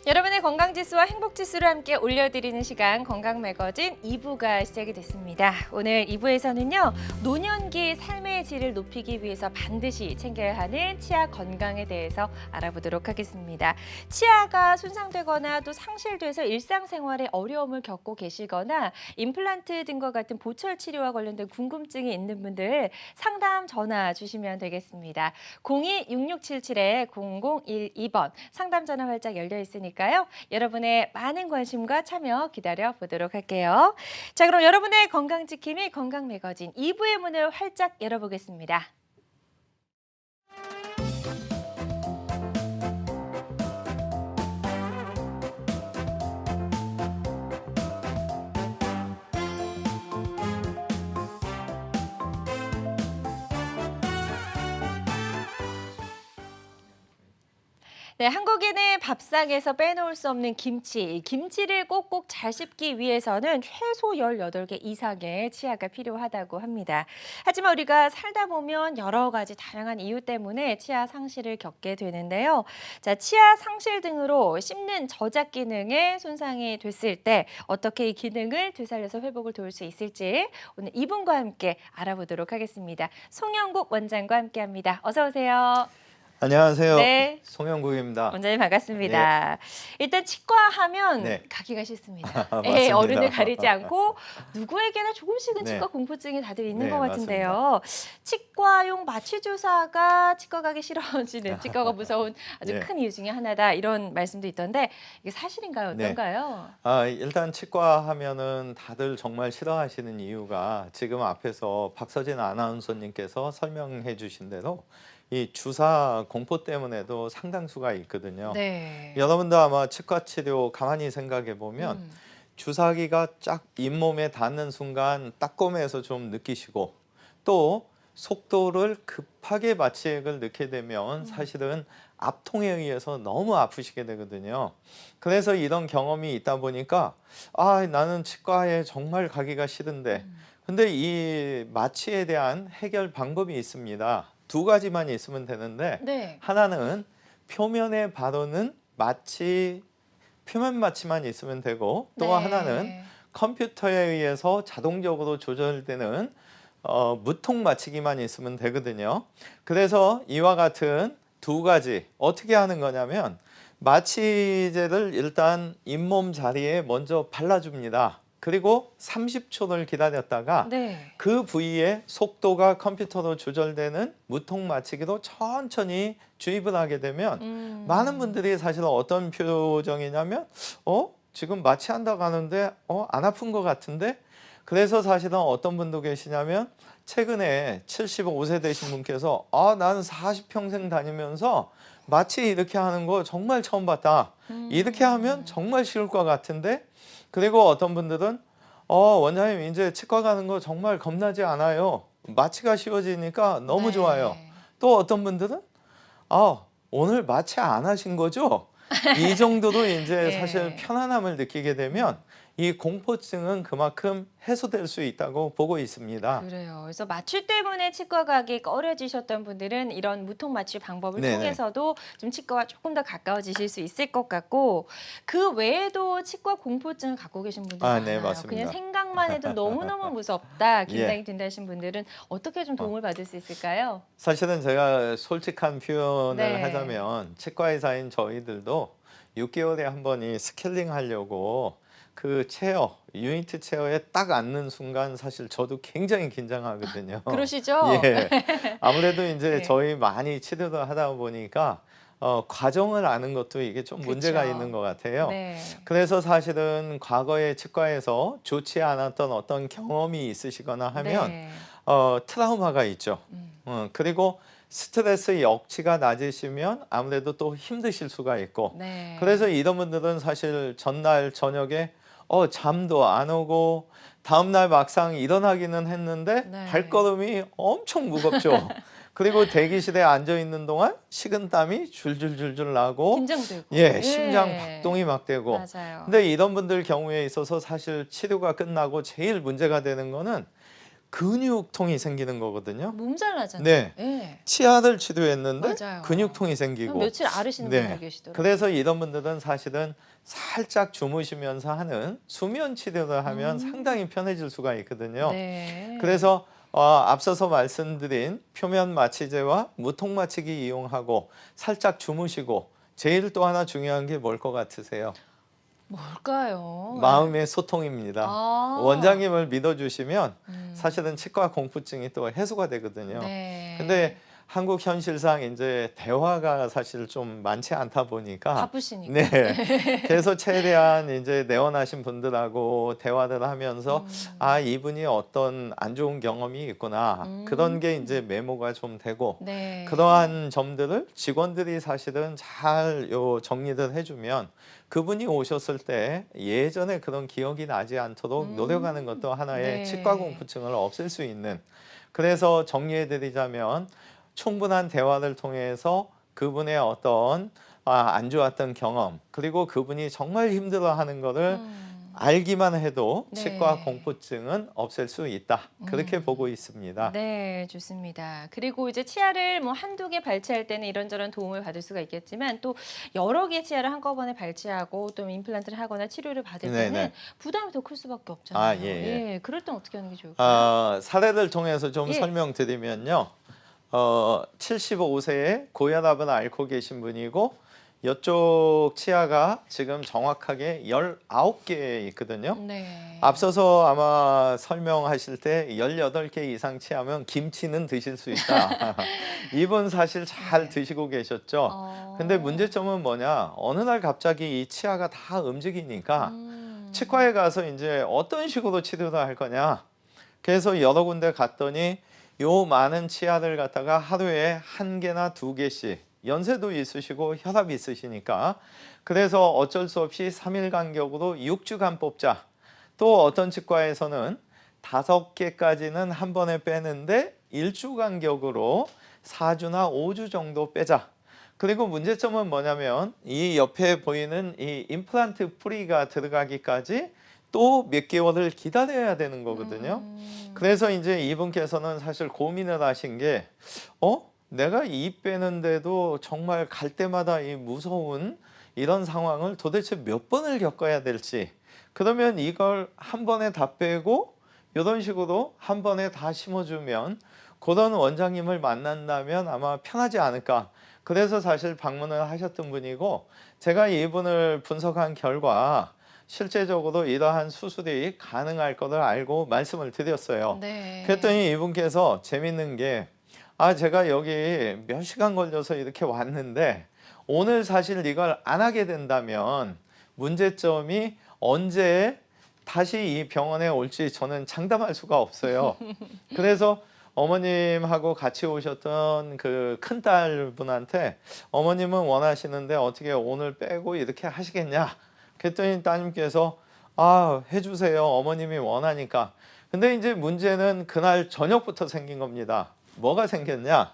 여러분의 건강지수와 행복지수를 함께 올려드리는 시간 건강매거진 2부가 시작이 됐습니다. 오늘 2부에서는요. 노년기 삶의 질을 높이기 위해서 반드시 챙겨야 하는 치아 건강에 대해서 알아보도록 하겠습니다. 치아가 손상되거나 또 상실돼서 일상생활에 어려움을 겪고 계시거나 임플란트 등과 같은 보철 치료와 관련된 궁금증이 있는 분들 상담 전화 주시면 되겠습니다. 02-6677-0012번 상담 전화 활짝 열려 있으니까 여러분의 많은 관심과 참여 기다려보도록 할게요. 자, 그럼 여러분의 건강지킴이 건강매거진 2부의 문을 활짝 열어보겠습니다. 네, 한국인의 밥상에서 빼놓을 수 없는 김치. 김치를 꼭꼭 잘 씹기 위해서는 최소 18개 이상의 치아가 필요하다고 합니다. 하지만 우리가 살다 보면 여러 가지 다양한 이유 때문에 치아 상실을 겪게 되는데요. 자, 치아 상실 등으로 씹는 저작 기능에 손상이 됐을 때 어떻게 이 기능을 되살려서 회복을 도울 수 있을지 오늘 이분과 함께 알아보도록 하겠습니다. 송영국 원장과 함께합니다. 어서 오세요. 안녕하세요. 네. 송영국입니다. 원장님 반갑습니다. 일단 치과 하면 가기가 싫습니다. 맞습니다. 어른을 가리지 않고 누구에게나 조금씩은 치과 공포증이 다들 있는 것 같은데요. 맞습니다. 치과용 마취 주사가 치과 가기 싫어지는 치과가 무서운 아주 큰 이유 중에 하나다 이런 말씀도 있던데 이게 사실인가요? 어떤가요? 일단 치과 하면은 다들 정말 싫어하시는 이유가 지금 앞에서 박서진 아나운서님께서 설명해 주신 대로 이 주사 공포 때문에도 상당수가 있거든요. 여러분도 아마 치과 치료 가만히 생각해 보면 주사기가 쫙 잇몸에 닿는 순간 따끔해서 좀 느끼시고 또 속도를 급하게 마취액을 넣게 되면 사실은 압통에 의해서 너무 아프시게 되거든요. 그래서 이런 경험이 있다 보니까 나는 치과에 정말 가기가 싫은데 근데 이 마취에 대한 해결 방법이 있습니다. 두 가지만 있으면 되는데 하나는 표면에 바르는 표면 마취만 있으면 되고 또 하나는 컴퓨터에 의해서 자동적으로 조절되는 무통 마취기만 있으면 되거든요. 그래서 이와 같은 두 가지 어떻게 하는 거냐면 마취제를 일단 잇몸 자리에 먼저 발라줍니다. 그리고 30초를 기다렸다가 그 부위에 속도가 컴퓨터로 조절되는 무통 마취기로 천천히 주입을 하게 되면 많은 분들이 사실 어떤 표정이냐면 지금 마취한다고 하는데 안 아픈 것 같은데 그래서 사실은 어떤 분도 계시냐면 최근에 75세 되신 분께서 나는 40평생 다니면서 마취 이렇게 하는 거 정말 처음 봤다. 이렇게 하면 정말 쉬울 것 같은데 그리고 어떤 분들은 원장님 이제 치과 가는 거 정말 겁나지 않아요. 마취가 쉬워지니까 너무 좋아요. 또 어떤 분들은 오늘 마취 안 하신 거죠? 이 정도로 이제 사실 편안함을 느끼게 되면 이 공포증은 그만큼 해소될 수 있다고 보고 있습니다. 그래요. 그래서 마취 때문에 치과 가기 꺼려지셨던 분들은 이런 무통 마취 방법을 통해서도 좀 치과와 조금 더 가까워지실 수 있을 것 같고 그 외에도 치과 공포증을 갖고 계신 분들 많아요. 맞습니다. 그냥 생각만 해도 너무너무 무섭다, 긴장이 된다 하신 분들은 어떻게 좀 도움을 받을 수 있을까요? 사실은 제가 솔직한 표현을 하자면 치과 의사인 저희들도 6개월에 한 번이 스케일링 하려고 그 체어, 유니트 체어에 딱 앉는 순간 사실 저도 굉장히 긴장하거든요. 그러시죠? 아무래도 이제 저희 많이 치료를 하다 보니까 과정을 아는 것도 이게 좀 문제가 있는 것 같아요. 그래서 사실은 과거에 치과에서 좋지 않았던 어떤 경험이 있으시거나 하면 트라우마가 있죠. 그리고 스트레스 역치가 낮으시면 아무래도 또 힘드실 수가 있고 그래서 이런 분들은 사실 전날 저녁에 잠도 안 오고 다음날 막상 일어나기는 했는데 발걸음이 엄청 무겁죠. 그리고 대기실에 앉아 있는 동안 식은땀이 줄줄줄줄 나고 긴장되고 심장 박동이 막 되고 근데 이런 분들 경우에 있어서 사실 치료가 끝나고 제일 문제가 되는 거는 근육통이 생기는 거거든요. 몸살 나잖아요. 네. 예. 치아를 치료했는데 맞아요. 근육통이 생기고. 며칠 앓으시는 네. 분들 계시더라고요. 그래서 이런 분들은 사실은 살짝 주무시면서 하는 수면 치료를 하면 상당히 편해질 수가 있거든요. 네. 그래서 앞서서 말씀드린 표면 마취제와 무통 마취기 이용하고 살짝 주무시고, 제일 또 하나 중요한 게 뭘 것 같으세요? 뭘까요? 마음의 소통입니다. 아. 원장님을 믿어주시면 음. 사실은 치과 공포증이 또 해소가 되거든요. 네. 근데 한국 현실상 이제 대화가 사실 좀 많지 않다 보니까, 바쁘시니까. 네, 그래서 최대한 이제 내원하신 분들하고 대화를 하면서 아, 이분이 어떤 안 좋은 경험이 있구나, 그런 게 이제 메모가 좀 되고, 네. 그러한 점들을 직원들이 사실은 잘 정리를 해주면 그분이 오셨을 때 예전에 그런 기억이 나지 않도록 노력하는 것도 하나의 네. 치과 공포증을 없앨 수 있는. 그래서 정리해드리자면 충분한 대화를 통해서 그분의 어떤 안 좋았던 경험, 그리고 그분이 정말 힘들어하는 거를 알기만 해도 네. 치과 공포증은 없앨 수 있다, 그렇게 보고 있습니다. 네, 좋습니다. 그리고 이제 치아를 뭐 한두 개 발치할 때는 이런저런 도움을 받을 수가 있겠지만, 또 여러 개 치아를 한꺼번에 발치하고 또 임플란트를 하거나 치료를 받을 때는 네네. 부담이 더 클 수밖에 없잖아요. 예, 예. 그럴 땐 어떻게 하는 게 좋을까요? 사례를 통해서 좀 예. 설명드리면요. 75세에 고혈압을 앓고 계신 분이고, 이쪽 치아가 지금 정확하게 19개 있거든요. 네. 앞서서 아마 설명하실 때 18개 이상 치아면 김치는 드실 수 있다. 이분 사실 잘 드시고 계셨죠. 근데 문제점은 뭐냐? 어느 날 갑자기 이 치아가 다 움직이니까 치과에 가서 이제 어떤 식으로 치료를 할 거냐. 그래서 여러 군데 갔더니 요 많은 치아를 갖다가 하루에 1개나 2개씩, 연세도 있으시고 혈압이 있으시니까, 그래서 어쩔 수 없이 3일 간격으로 6주간 뽑자. 또 어떤 치과에서는 5개까지는 한 번에 빼는데 1주 간격으로 4주나 5주 정도 빼자. 그리고 문제점은 뭐냐면 이 옆에 보이는 이 임플란트 뿌리가 들어가기까지 또 몇 개월을 기다려야 되는 거거든요. 그래서 이제 이분께서는 사실 고민을 하신 게, 내가 이 빼는데도 정말 갈 때마다 이 무서운 이런 상황을 도대체 몇 번을 겪어야 될지, 그러면 이걸 한 번에 다 빼고 이런 식으로 한 번에 다 심어주면 그런 원장님을 만난다면 아마 편하지 않을까. 그래서 사실 방문을 하셨던 분이고, 제가 이분을 분석한 결과 실제적으로 이러한 수술이 가능할 것을 알고 말씀을 드렸어요. 네. 그랬더니 이분께서 재밌는 게, 제가 여기 몇 시간 걸려서 이렇게 왔는데 오늘 사실 이걸 안 하게 된다면 문제점이 언제 다시 이 병원에 올지 저는 장담할 수가 없어요. 그래서 어머님하고 같이 오셨던 그 큰딸분한테, 어머님은 원하시는데 어떻게 오늘 빼고 이렇게 하시겠냐? 그랬더니 따님께서 해주세요, 어머님이 원하니까. 근데 이제 문제는 그날 저녁부터 생긴 겁니다. 뭐가 생겼냐?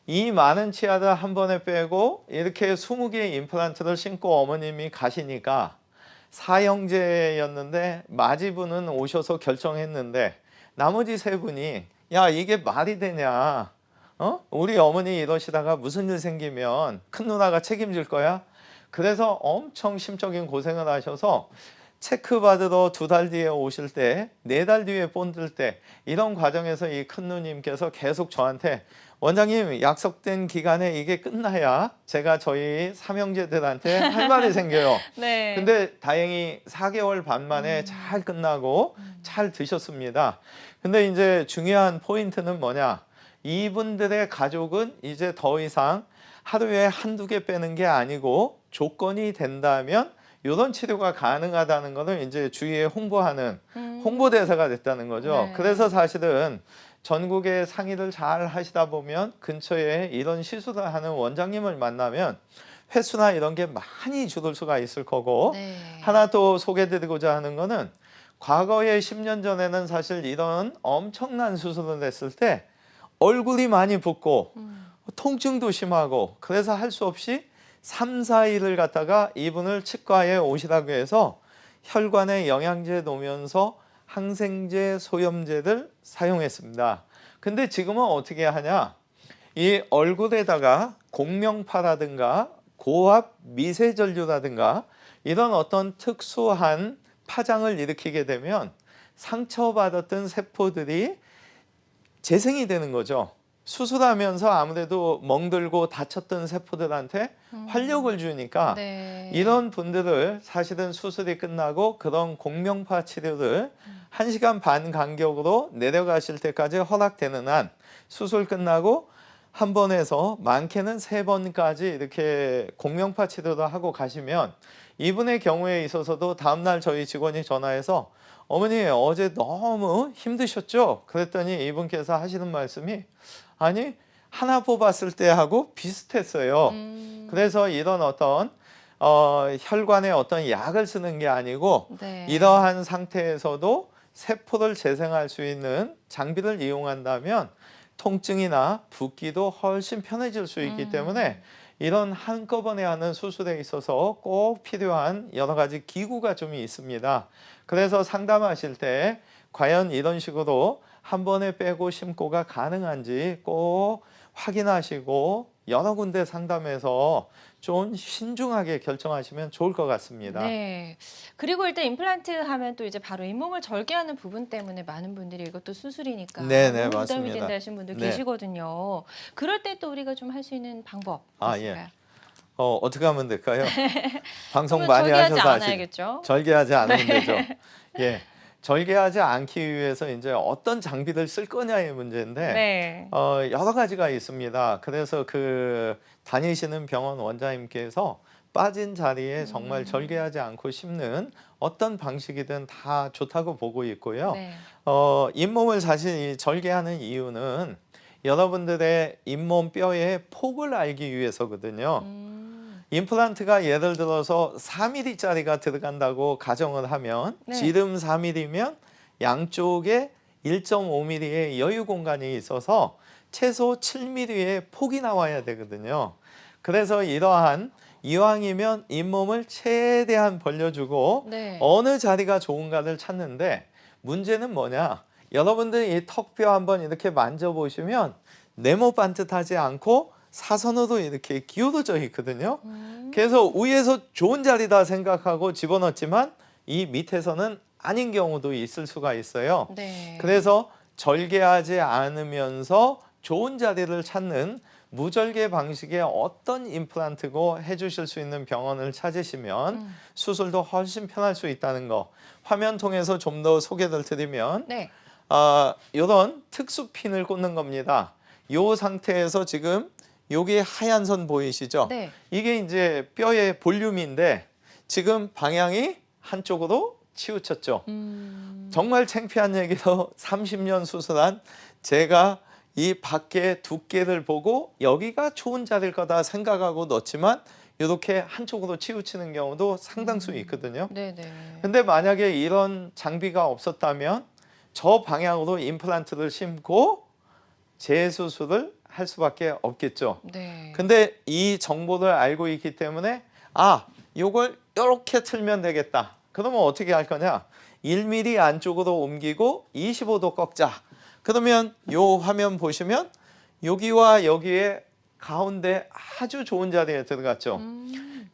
이 많은 치아를 한 번에 빼고 이렇게 20개의 임플란트를 신고 어머님이 가시니까, 사형제였는데 마지분은 오셔서 결정했는데 나머지 3분이 야, 이게 말이 되냐? 우리 어머니 이러시다가 무슨 일 생기면 큰 누나가 책임질 거야? 그래서 엄청 심적인 고생을 하셔서 체크받으러 2달 뒤에 오실 때, 4달 뒤에 본들 때, 이런 과정에서 이 큰 누님께서 계속 저한테, 원장님 약속된 기간에 이게 끝나야 제가 저희 삼형제들한테 할 말이 생겨요. 네. 근데 다행히 4개월 반 만에 잘 끝나고 잘 드셨습니다. 근데 이제 중요한 포인트는 뭐냐? 이분들의 가족은 이제 더 이상 하루에 1-2개 빼는 게 아니고, 조건이 된다면 이런 치료가 가능하다는 것을 이제 주위에 홍보하는 홍보대사가 됐다는 거죠. 네. 그래서 사실은 전국에 상의를 잘 하시다 보면 근처에 이런 시술을 하는 원장님을 만나면 횟수나 이런 게 많이 줄을 수가 있을 거고, 네. 하나 또 소개드리고자 하는 거는, 과거에 10년 전에는 사실 이런 엄청난 수술을 했을 때 얼굴이 많이 붓고 통증도 심하고, 그래서 할 수 없이 3-4일을 갖다가 이분을 치과에 오시라고 해서 혈관에 영양제 놓으면서 항생제, 소염제를 사용했습니다. 근데 지금은 어떻게 하냐? 이 얼굴에다가 공명파라든가 고압 미세전류라든가 이런 어떤 특수한 파장을 일으키게 되면 상처받았던 세포들이 재생이 되는 거죠. 수술하면서 아무래도 멍들고 다쳤던 세포들한테 활력을 주니까 네. 이런 분들을 사실은 수술이 끝나고 그런 공명파 치료를 1시간 반 간격으로 내려가실 때까지 허락되는 한 수술 끝나고 한 번에서 많게는 3번까지 이렇게 공명파 치료를 하고 가시면 이분의 경우에 있어서도 다음날 저희 직원이 전화해서 어머니 어제 너무 힘드셨죠? 그랬더니 이분께서 하시는 말씀이 아니 하나 뽑았을 때하고 비슷했어요. 그래서 이런 어떤 혈관에 어떤 약을 쓰는 게 아니고 네. 이러한 상태에서도 세포를 재생할 수 있는 장비를 이용한다면 통증이나 붓기도 훨씬 편해질 수 있기 때문에 이런 한꺼번에 하는 수술에 있어서 꼭 필요한 여러 가지 기구가 좀 있습니다. 그래서 상담하실 때 과연 이런 식으로 한 번에 빼고 심고가 가능한지 꼭 확인하시고 여러 군데 상담해서 좀 신중하게 결정하시면 좋을 것 같습니다. 네. 그리고 일단 임플란트 하면 또 이제 바로 잇몸을 절개하는 부분 때문에 많은 분들이 이것도 수술이니까 네네, 너무 부담이 맞습니다. 된다 하시는 분들 네. 계시거든요. 그럴 때 또 우리가 좀 할 수 있는 방법 아, 있을까요? 어떻게 하면 될까요? 방송 그러면 많이 절개하지 하셔서 않아야겠죠? 절개하지 않으면 되죠. 예. 절개하지 않기 위해서 이제 어떤 장비를 쓸 거냐의 문제인데 네. 여러 가지가 있습니다. 그래서 그 다니시는 병원 원장님께서 빠진 자리에 정말 절개하지 않고 심는 어떤 방식이든 다 좋다고 보고 있고요. 네. 잇몸을 사실 이 절개하는 이유는 여러분들의 잇몸 뼈의 폭을 알기 위해서거든요. 임플란트가 예를 들어서 4mm짜리가 들어간다고 가정을 하면 네. 지름 4mm면 양쪽에 1.5mm의 여유 공간이 있어서 최소 7mm의 폭이 나와야 되거든요. 그래서 이러한 이왕이면 잇몸을 최대한 벌려주고 네. 어느 자리가 좋은가를 찾는데 문제는 뭐냐? 여러분들 이 턱뼈 한번 이렇게 만져보시면 네모 반듯하지 않고 사선으로 이렇게 기울어져 있거든요. 그래서 위에서 좋은 자리다 생각하고 집어넣지만 이 밑에서는 아닌 경우도 있을 수가 있어요. 네. 그래서 절개하지 않으면서 좋은 자리를 찾는 무절개 방식의 어떤 임플란트고 해주실 수 있는 병원을 찾으시면 수술도 훨씬 편할 수 있다는 거. 화면 통해서 좀 더 소개를 드리면 네. 이런 특수 핀을 꽂는 겁니다. 이 상태에서 지금 여기 하얀 선 보이시죠? 네. 이게 이제 뼈의 볼륨인데 지금 방향이 한쪽으로 치우쳤죠. 정말 창피한 얘기로 30년 수술한 제가 이 밖에 두께를 보고 여기가 좋은 자리일 거다 생각하고 넣지만 이렇게 한쪽으로 치우치는 경우도 상당수 있거든요. 네네. 근데 만약에 이런 장비가 없었다면 저 방향으로 임플란트를 심고 재수술을 할 수밖에 없겠죠. 네. 근데 이 정보를 알고 있기 때문에 요걸 이렇게 틀면 되겠다. 그러면 어떻게 할 거냐? 1mm 안쪽으로 옮기고 25도 꺾자. 그러면 요 화면 보시면 여기와 여기에 가운데 아주 좋은 자리에 들어갔죠.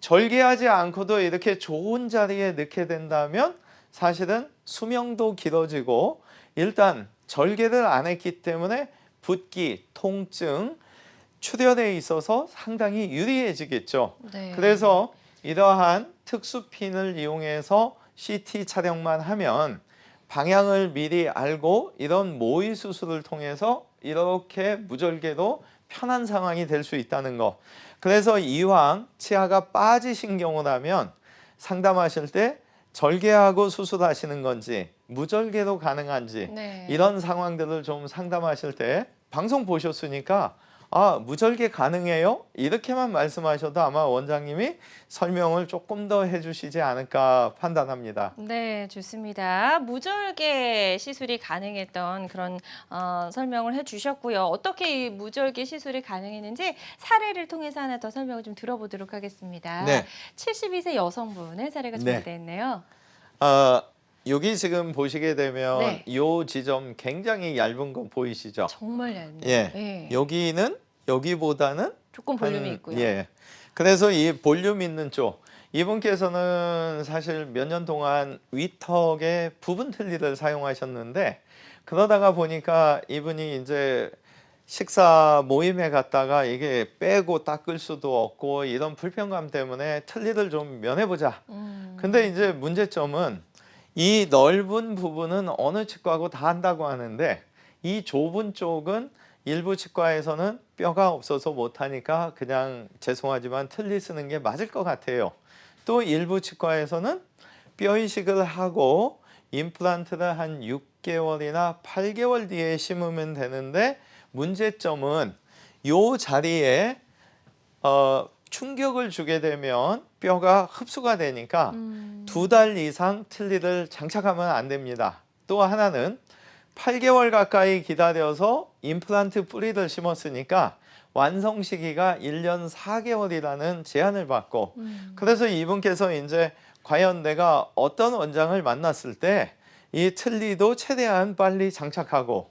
절개하지 않고도 이렇게 좋은 자리에 넣게 된다면 사실은 수명도 길어지고 일단 절개를 안 했기 때문에 붓기, 통증, 출혈에 있어서 상당히 유리해지겠죠. 네. 그래서 이러한 특수핀을 이용해서 CT 촬영만 하면 방향을 미리 알고 이런 모의 수술을 통해서 이렇게 무절개로 편한 상황이 될 수 있다는 거. 그래서 이왕 치아가 빠지신 경우라면 상담하실 때 절개하고 수술하시는 건지 무절개로 가능한지 네. 이런 상황들을 좀 상담하실 때 방송 보셨으니까 무절개 가능해요? 이렇게만 말씀하셔도 아마 원장님이 설명을 조금 더 해주시지 않을까 판단합니다. 네, 좋습니다. 무절개 시술이 가능했던 그런 설명을 해주셨고요. 어떻게 이 무절개 시술이 가능했는지 사례를 통해서 하나 더 설명을 좀 들어보도록 하겠습니다. 네. 72세 여성분의 사례가 네. 준비되어 있네요. 여기 지금 보시게 되면 네. 요 지점 굉장히 얇은 거 보이시죠? 정말 얇네요. 예. 예. 여기는 여기보다는 조금 볼륨이 있고요. 예. 그래서 이 볼륨 있는 쪽 이분께서는 사실 몇 년 동안 위턱에 부분 틀니를 사용하셨는데 그러다가 보니까 이분이 이제 식사 모임에 갔다가 이게 빼고 닦을 수도 없고 이런 불편감 때문에 틀니를 좀 면해보자. 근데 이제 문제점은 이 넓은 부분은 어느 치과고 다 한다고 하는데 이 좁은 쪽은 일부 치과에서는 뼈가 없어서 못하니까 그냥 죄송하지만 틀니 쓰는 게 맞을 것 같아요. 또 일부 치과에서는 뼈 이식을 하고 임플란트를 한 6개월이나 8개월 뒤에 심으면 되는데 문제점은 요 자리에 충격을 주게 되면 뼈가 흡수가 되니까 2달 이상 틀니를 장착하면 안 됩니다. 또 하나는 8개월 가까이 기다려서 임플란트 뿌리를 심었으니까 완성 시기가 1년 4개월이라는 제한을 받고 그래서 이분께서 이제 과연 내가 어떤 원장을 만났을 때 이 틀니도 최대한 빨리 장착하고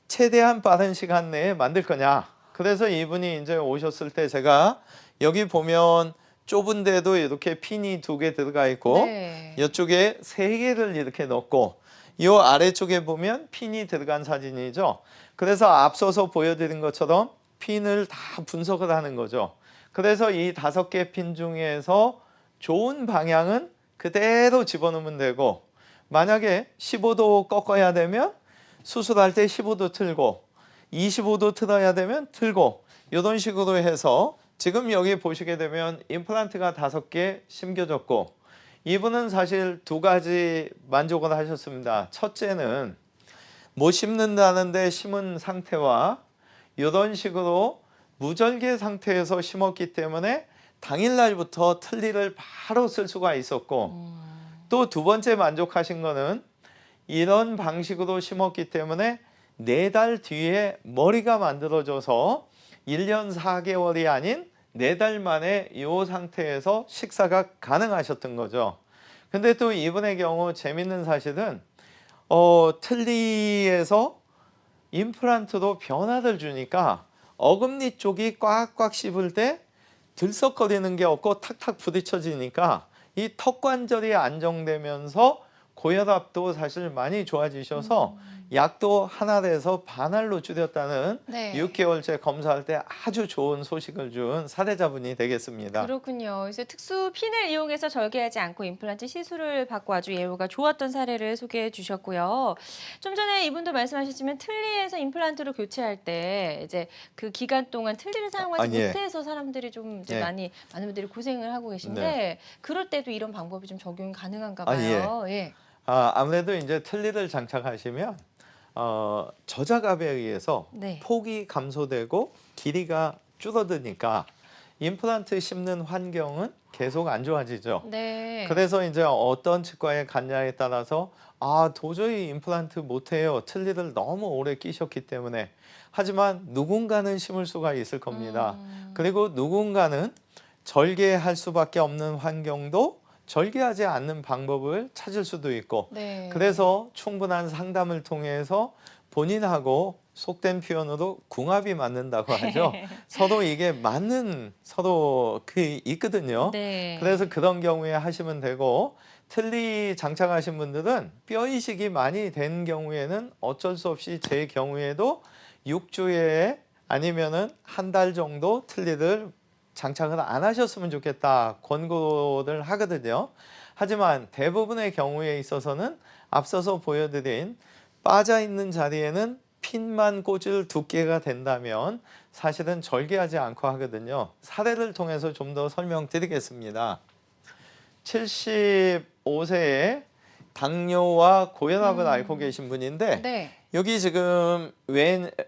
최대한 빠른 시간 내에 만들 거냐. 그래서 이분이 이제 오셨을 때 제가 여기 보면 좁은 데도 이렇게 핀이 2개 들어가 있고 네. 이쪽에 3개를 이렇게 넣고 이 아래쪽에 보면 핀이 들어간 사진이죠. 그래서 앞서서 보여드린 것처럼 핀을 다 분석을 하는 거죠. 그래서 이 5개 핀 중에서 좋은 방향은 그대로 집어넣으면 되고 만약에 15도 꺾어야 되면 수술할 때 15도 틀고 25도 틀어야 되면 틀고 이런 식으로 해서 지금 여기 보시게 되면 임플란트가 5개 심겨졌고 이분은 사실 2가지 만족을 하셨습니다. 첫째는 못 심는다는데 심은 상태와 이런 식으로 무절개 상태에서 심었기 때문에 당일날부터 틀니를 바로 쓸 수가 있었고 또 2번째 만족하신 거는 이런 방식으로 심었기 때문에 4달 뒤에 머리가 만들어져서 1년 4개월이 아닌 4달 만에 이 상태에서 식사가 가능하셨던 거죠. 근데 또 이분의 경우 재밌는 사실은 틀니에서 임플란트로 변화를 주니까 어금니 쪽이 꽉꽉 씹을 때 들썩거리는 게 없고 탁탁 부딪혀지니까 이 턱관절이 안정되면서 고혈압도 사실 많이 좋아지셔서 약도 한 알에서 반 알로 줄였다는 네. 6개월째 검사할 때 아주 좋은 소식을 준 사례자분이 되겠습니다. 그렇군요. 그래서 특수 핀을 이용해서 절개하지 않고 임플란트 시술을 받고 아주 예후가 좋았던 사례를 소개해 주셨고요. 좀 전에 이분도 말씀하셨지만 틀니에서 임플란트로 교체할 때 이제 그 기간 동안 틀니를 사용하지 예. 못해서 사람들이 좀 이제 예. 많은 분들이 고생을 하고 계신데 네. 그럴 때도 이런 방법이 좀 적용이 가능한가 아, 봐요. 예. 아무래도 이제 틀니를 장착하시면 저작압에 의해서 네. 폭이 감소되고 길이가 줄어드니까 임플란트 심는 환경은 계속 안 좋아지죠. 네. 그래서 이제 어떤 치과에 갔냐에 따라서 도저히 임플란트 못해요. 틀니를 너무 오래 끼셨기 때문에. 하지만 누군가는 심을 수가 있을 겁니다. 그리고 누군가는 절개할 수밖에 없는 환경도 절개하지 않는 방법을 찾을 수도 있고 네. 그래서 충분한 상담을 통해서 본인하고 속된 표현으로 궁합이 맞는다고 하죠. 서로 이게 맞는 서로 있거든요. 네. 그래서 그런 경우에 하시면 되고 틀니 장착하신 분들은 뼈 이식이 많이 된 경우에는 어쩔 수 없이 제 경우에도 6주에 아니면은 한 달 정도 틀니를 장착을 안 하셨으면 좋겠다 권고를 하거든요. 하지만 대부분의 경우에 있어서는 앞서서 보여드린 빠져 있는 자리에는 핀만 꽂을 두께가 된다면 사실은 절개하지 않고 하거든요. 사례를 통해서 좀 더 설명드리겠습니다. 75세에 당뇨와 고혈압을 앓고 계신 분인데 네. 여기 지금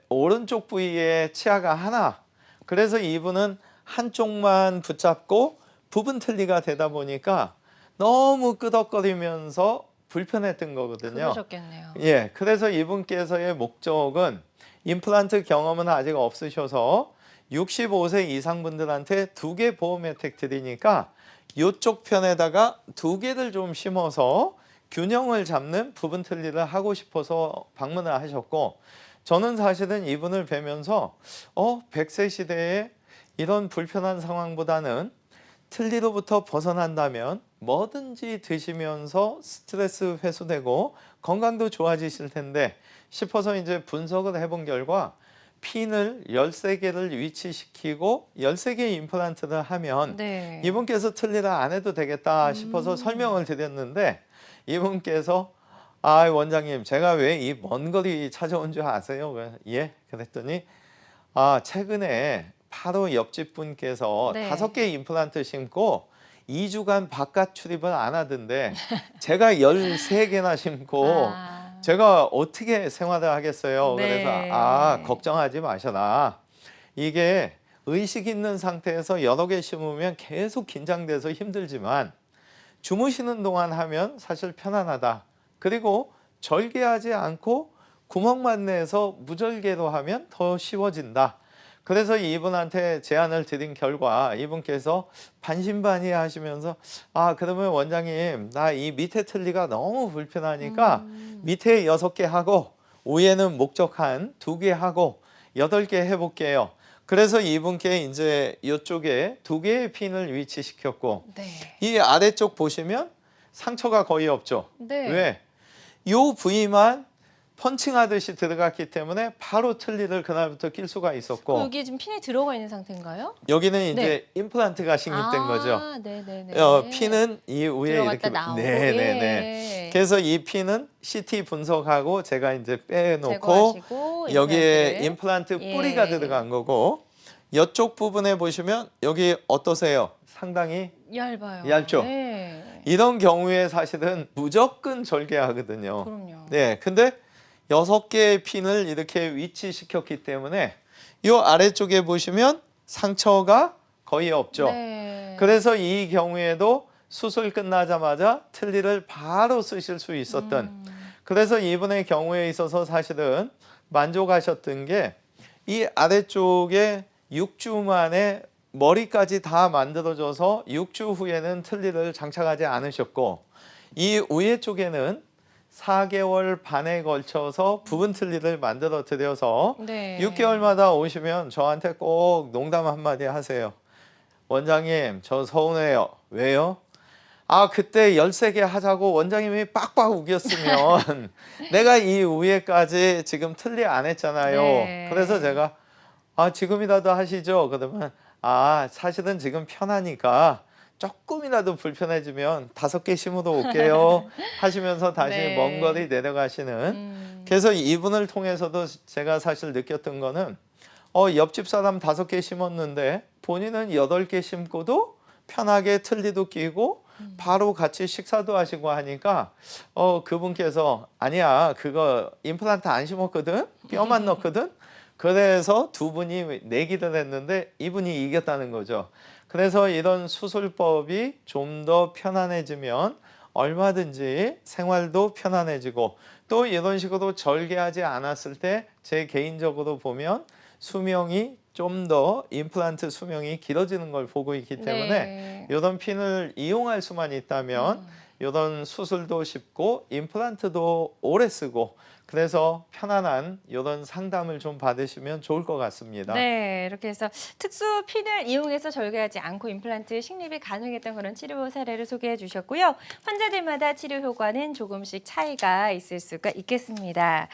오른쪽 부위에 치아가 하나 그래서 이분은 한쪽만 붙잡고 부분 틀니가 되다 보니까 너무 끄덕거리면서 불편했던 거거든요. 그러셨겠네요. 예, 그래서 이분께서의 목적은 임플란트 경험은 아직 없으셔서 65세 이상 분들한테 2개 보험 혜택 드리니까 이쪽 편에다가 2개를 좀 심어서 균형을 잡는 부분 틀니를 하고 싶어서 방문을 하셨고, 저는 사실은 이분을 뵈면서 100세 시대에 이런 불편한 상황보다는 틀니로부터 벗어난다면 뭐든지 드시면서 스트레스 해소되고 건강도 좋아지실 텐데 싶어서 이제 분석을 해본 결과, 핀을 13개를 위치시키고 13개의 임플란트를 하면 네. 이분께서 틀니를 안 해도 되겠다 싶어서 설명을 드렸는데, 이분께서 원장님, 제가 왜 이 먼 거리 찾아온 줄 아세요? 예? 그랬더니 최근에 바로 옆집 분께서 네. 5개 임플란트 심고 2주간 바깥 출입을 안 하던데 제가 13개나 심고 제가 어떻게 생활을 하겠어요? 네. 그래서 걱정하지 마셔라. 이게 의식 있는 상태에서 여러 개 심으면 계속 긴장돼서 힘들지만 주무시는 동안 하면 사실 편안하다. 그리고 절개하지 않고 구멍만 내서 무절개로 하면 더 쉬워진다. 그래서 이분한테 제안을 드린 결과 이분께서 반신반의 하시면서 그러면 원장님, 나 이 밑에 틀니가 너무 불편하니까 밑에 6개 하고 위에는 목적한 2개 하고 8개 해볼게요. 그래서 이분께 이제 이쪽에 2개의 핀을 위치시켰고, 네. 이 아래쪽 보시면 상처가 거의 없죠. 네. 왜? 요 부위만 펀칭하듯이 들어갔기 때문에 바로 틀니를 그날부터 낄 수가 있었고, 여기 지금 핀이 들어가 있는 상태인가요? 여기는 이제 네. 임플란트가 식립된 거죠. 네네네. 핀은 이 위에 들어갔다 이렇게 나오고. 네네네. 예. 그래서 이 핀은 CT 분석하고 제가 이제 빼놓고 제거하시고 여기에 임플란트를. 임플란트 뿌리가 들어간 거고, 이쪽 부분에 보시면 여기 어떠세요? 상당히 얇아요. 얇죠? 네. 이런 경우에 사실은 무조건 절개하거든요. 그럼요. 네, 근데 6개의 핀을 이렇게 위치시켰기 때문에 이 아래쪽에 보시면 상처가 거의 없죠. 네. 그래서 이 경우에도 수술 끝나자마자 틀니를 바로 쓰실 수 있었던, 그래서 이분의 경우에 있어서 사실은 만족하셨던 게 이 아래쪽에 6주 만에 머리까지 다 만들어져서 6주 후에는 틀니를 장착하지 않으셨고, 이 위에 쪽에는 4개월 반에 걸쳐서 부분 틀니를 만들어 드려서 네. 6개월마다 오시면 저한테 꼭 농담 한마디 하세요. 원장님, 저 서운해요. 왜요? 그때 13개 하자고 원장님이 빡빡 우겼으면 내가 이 위에까지 지금 틀니 안 했잖아요. 네. 그래서 제가 지금이라도 하시죠. 그러면 사실은 지금 편하니까 조금이라도 불편해지면 5개 심으러 올게요 하시면서 다시 네. 먼 거리 내려가시는. 그래서 이분을 통해서도 제가 사실 느꼈던 거는 옆집 사람 5개 심었는데 본인은 8개 심고도 편하게 틀니도 끼고 바로 같이 식사도 하시고 하니까 그분께서 아니야, 그거 임플란트 안 심었거든, 뼈만 넣거든. 그래서 두 분이 내기를 했는데 이분이 이겼다는 거죠. 그래서 이런 수술법이 좀 더 편안해지면 얼마든지 생활도 편안해지고, 또 이런 식으로 절개하지 않았을 때 제 개인적으로 보면 수명이 좀 더 임플란트 수명이 길어지는 걸 보고 있기 때문에 네. 이런 핀을 이용할 수만 있다면 이런 수술도 쉽고 임플란트도 오래 쓰고, 그래서 편안한 이런 상담을 좀 받으시면 좋을 것 같습니다. 네, 이렇게 해서 특수 핀을 이용해서 절개하지 않고 임플란트 식립이 가능했던 그런 치료 사례를 소개해 주셨고요. 환자들마다 치료 효과는 조금씩 차이가 있을 수가 있겠습니다.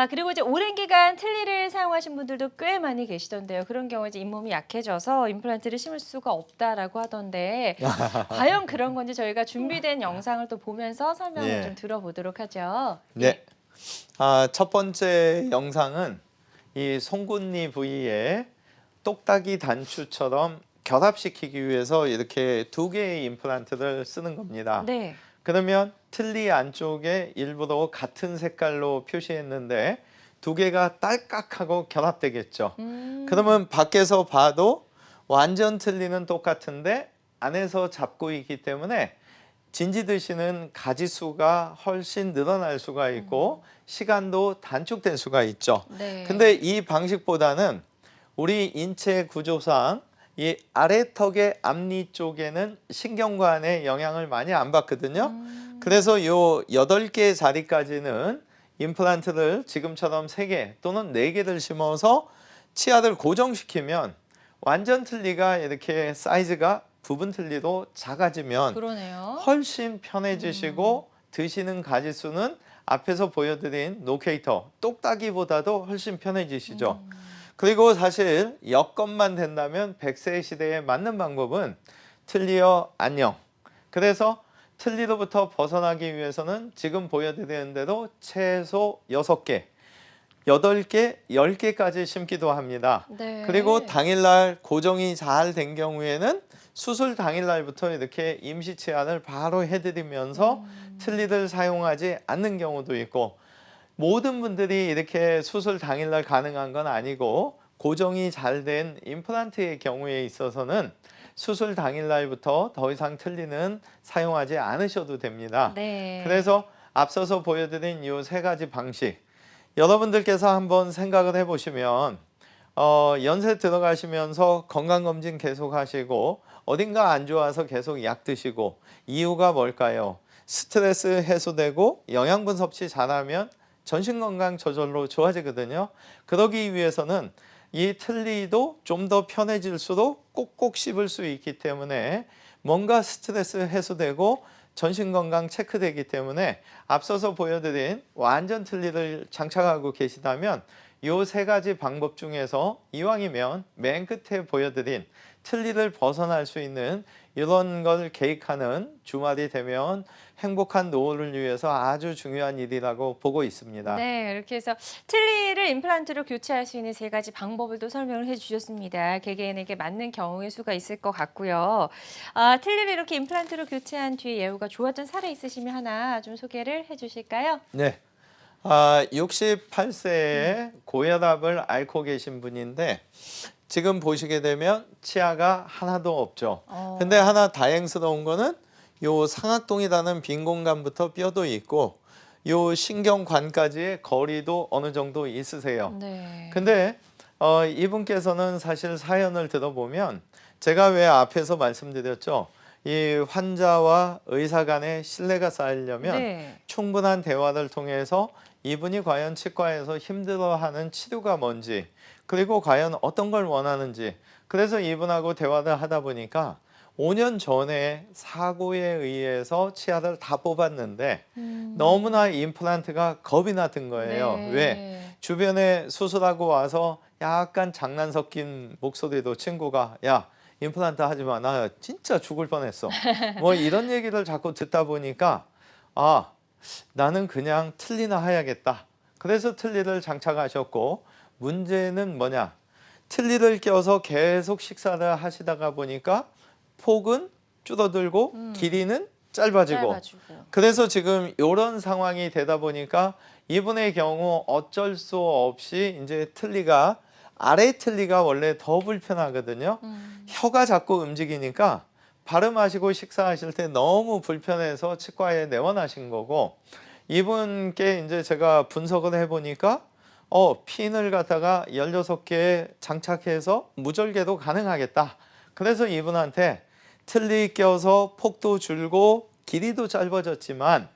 그리고 이제 오랜 기간 틀니를 사용하신 분들도 꽤 많이 계시던데요. 그런 경우에 이제 잇몸이 약해져서 임플란트를 심을 수가 없다라고 하던데 과연 그런 건지 저희가 준비된 영상을 또 보면서 설명을 예. 좀 들어보도록 하죠. 네. 첫 번째 영상은 이 송곳니 부위에 똑딱이 단추처럼 결합시키기 위해서 이렇게 2개의 임플란트를 쓰는 겁니다. 네. 그러면 틀니 안쪽에 일부러 같은 색깔로 표시했는데 2개가 딸깍하고 결합되겠죠. 그러면 밖에서 봐도 완전 틀니는 똑같은데 안에서 잡고 있기 때문에 진지 드시는 가지수가 훨씬 늘어날 수가 있고 시간도 단축될 수가 있죠. 네. 근데 이 방식보다는 우리 인체 구조상 이 아래턱의 앞니 쪽에는 신경관에 영향을 많이 안 받거든요. 그래서 요 8개 자리까지는 임플란트를 지금처럼 3개 또는 4개를 심어서 치아를 고정시키면 완전 틀니가 이렇게 사이즈가 부분 틀니도 작아지면 그러네요. 훨씬 편해지시고 드시는 가지수는 앞에서 보여드린 노케이터 똑딱이보다도 훨씬 편해지시죠. 그리고 사실 여건만 된다면 100세 시대에 맞는 방법은 틀니어 안녕. 그래서 틀니로부터 벗어나기 위해서는 지금 보여드리는 대로 최소 6개, 8개, 10개까지 심기도 합니다. 네. 그리고 당일날 고정이 잘 된 경우에는 수술 당일날부터 이렇게 임시 치환을 바로 해드리면서 틀니를 사용하지 않는 경우도 있고, 모든 분들이 이렇게 수술 당일날 가능한 건 아니고 고정이 잘 된 임플란트의 경우에 있어서는 수술 당일날부터 더 이상 틀니는 사용하지 않으셔도 됩니다. 네. 그래서 앞서서 보여드린 이 3가지 방식, 여러분들께서 한번 생각을 해보시면 연세 들어가시면서 건강검진 계속 하시고 어딘가 안 좋아서 계속 약 드시고, 이유가 뭘까요? 스트레스 해소되고 영양분 섭취 잘하면 전신건강 저절로 좋아지거든요. 그러기 위해서는 이 틀니도 좀 더 편해질수록 꼭꼭 씹을 수 있기 때문에 뭔가 스트레스 해소되고 전신건강 체크되기 때문에 앞서서 보여드린 완전 틀니를 장착하고 계시다면 이 3가지 방법 중에서 이왕이면 맨 끝에 보여드린 틀니를 벗어날 수 있는 이런 걸 계획하는 주말이 되면 행복한 노후를 위해서 아주 중요한 일이라고 보고 있습니다. 네, 이렇게 해서 틀니를 임플란트로 교체할 수 있는 3가지 방법을 또 설명을 해주셨습니다. 개개인에게 맞는 경우의 수가 있을 것 같고요. 틀니를 이렇게 임플란트로 교체한 뒤에 예후가 좋았던 사례 있으시면 하나 좀 소개를 해주실까요? 네. 68세에 고혈압을 앓고 계신 분인데 지금 보시게 되면 치아가 하나도 없죠. 근데 하나 다행스러운 거는 요 상악동이라는 빈 공간부터 뼈도 있고 요 신경관까지의 거리도 어느 정도 있으세요. 네. 근데 이분께서는 사실 사연을 들어보면 제가 왜 앞에서 말씀드렸죠. 이 환자와 의사 간의 신뢰가 쌓이려면 네. 충분한 대화를 통해서 이분이 과연 치과에서 힘들어하는 치료가 뭔지, 그리고 과연 어떤 걸 원하는지, 그래서 이분하고 대화를 하다 보니까 5년 전에 사고에 의해서 치아를 다 뽑았는데 너무나 임플란트가 겁이 났던 거예요. 네. 왜? 주변에 수술하고 와서 약간 장난 섞인 목소리로 친구가 야, 임플란트 하지 마. 나 진짜 죽을 뻔했어. 뭐 이런 얘기를 자꾸 듣다 보니까 나는 그냥 틀니나 해야겠다. 그래서 틀니를 장착하셨고, 문제는 뭐냐? 틀니를 껴서 계속 식사를 하시다가 보니까 폭은 줄어들고 길이는 짧아지고. 그래서 지금 이런 상황이 되다 보니까 이분의 경우 어쩔 수 없이 이제 틀니가, 아래 틀니가 원래 더 불편하거든요. 혀가 자꾸 움직이니까 발음하시고 식사하실 때 너무 불편해서 치과에 내원하신 거고, 이분께 이제 제가 분석을 해보니까 핀을 갖다가 16개 장착해서 무절개도 가능하겠다. 그래서 이분한테 틀니 껴서 폭도 줄고 길이도 짧아졌지만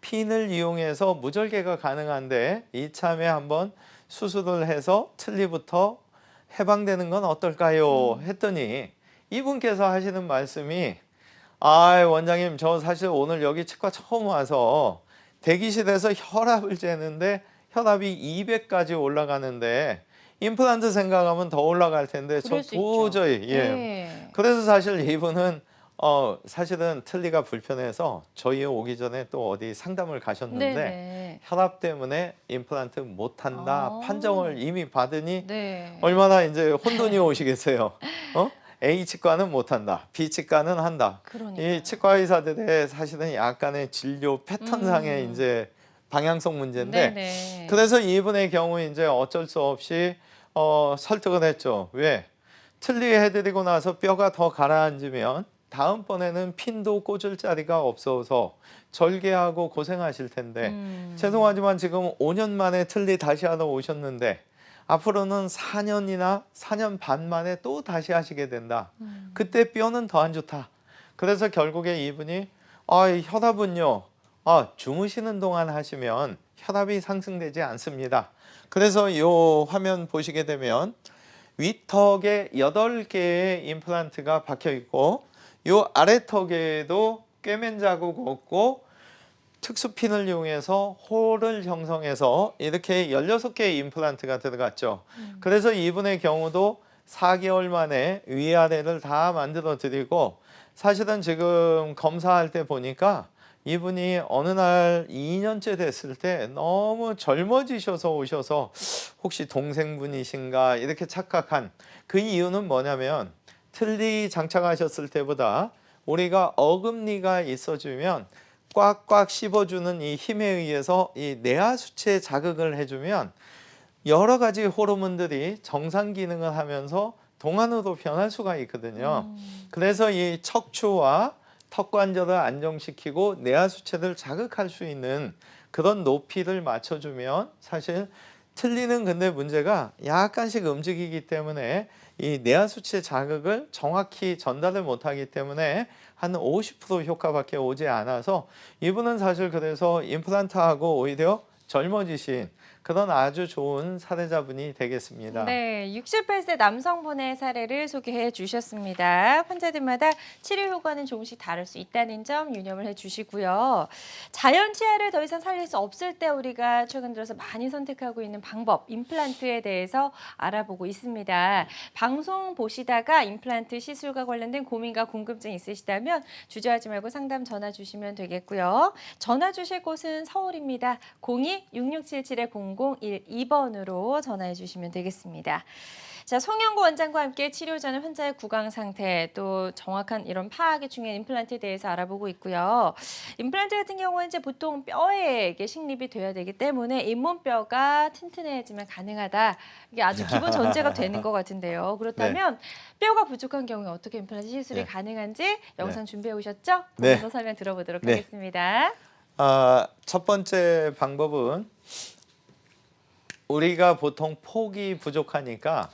핀을 이용해서 무절개가 가능한데 이참에 한번 수술을 해서 틀니부터 해방되는 건 어떨까요? 했더니 이분께서 하시는 말씀이 원장님, 저 사실 오늘 여기 치과 처음 와서 대기실에서 혈압을 재는데 혈압이 200까지 올라가는데 임플란트 생각하면 더 올라갈 텐데 저 도저히 네. 그래서 사실 이분은 사실은 틀니가 불편해서 저희 오기 전에 또 어디 상담을 가셨는데 네네. 혈압 때문에 임플란트 못한다 판정을 이미 받으니 네. 얼마나 이제 혼돈이 오시겠어요. A 치과는 못한다, B 치과는 한다. 그러니까요. 이 치과 의사들의 사실은 약간의 진료 패턴상의 이제 방향성 문제인데, 네네. 그래서 이분의 경우 이제 어쩔 수 없이 설득을 했죠. 왜? 틀니 해드리고 나서 뼈가 더 가라앉으면 다음번에는 핀도 꽂을 자리가 없어서 절개하고 고생하실 텐데 죄송하지만 지금 5년 만에 틀니 다시 하러 오셨는데 앞으로는 4년이나 4년 반 만에 또 다시 하시게 된다. 그때 뼈는 더 안 좋다. 그래서 결국에 이분이 혈압은요 주무시는 동안 하시면 혈압이 상승되지 않습니다. 그래서 이 화면 보시게 되면 윗턱에 8개의 임플란트가 박혀 있고 이 아래턱에도 꿰맨 자국 없고 특수핀을 이용해서 홀을 형성해서 이렇게 16개의 임플란트가 들어갔죠. 그래서 이분의 경우도 4개월 만에 위아래를 다 만들어 드리고 사실은 지금 검사할 때 보니까 이분이 어느 날 2년째 됐을 때 너무 젊어지셔서 오셔서 혹시 동생분이신가 이렇게 착각한 그 이유는 뭐냐면 틀니 장착하셨을 때보다 우리가 어금니가 있어주면 꽉꽉 씹어주는 이 힘에 의해서 이 내하수체 자극을 해주면 여러 가지 호르몬들이 정상 기능을 하면서 동안으로 변할 수가 있거든요. 그래서 이 척추와 턱 관절을 안정시키고 내하수체를 자극할 수 있는 그런 높이를 맞춰주면 사실 틀니는 근데 문제가 약간씩 움직이기 때문에 이 내하수체 자극을 정확히 전달을 못하기 때문에 한 50% 효과밖에 오지 않아서 이분은 사실 그래서 임플란트하고 오히려 젊어지신 그런 아주 좋은 사례자분이 되겠습니다. 네, 68세 남성분의 사례를 소개해 주셨습니다. 환자들마다 치료 효과는 조금씩 다를 수 있다는 점 유념을 해 주시고요. 자연 치아를 더 이상 살릴 수 없을 때 우리가 최근 들어서 많이 선택하고 있는 방법, 임플란트에 대해서 알아보고 있습니다. 방송 보시다가 임플란트 시술과 관련된 고민과 궁금증 있으시다면 주저하지 말고 상담 전화 주시면 되겠고요. 전화 주실 곳은 서울입니다. 02-6677-0012번으로 전화해 주시면 되겠습니다. 자, 송영구 원장과 함께 치료 전 환자의 구강 상태 또 정확한 이런 파악이 중요한 임플란트에 대해서 알아보고 있고요. 임플란트 같은 경우는 이제 보통 뼈에 이게 식립이 돼야 되기 때문에 잇몸뼈가 튼튼해지면 가능하다. 이게 아주 기본 전제가 되는 것 같은데요. 그렇다면 뼈가 부족한 경우에 어떻게 임플란트 시술이 네. 가능한지 영상 준비해 오셨죠? 네. 보면서 설명 들어보도록 네. 하겠습니다. 첫 번째 방법은 우리가 보통 폭이 부족하니까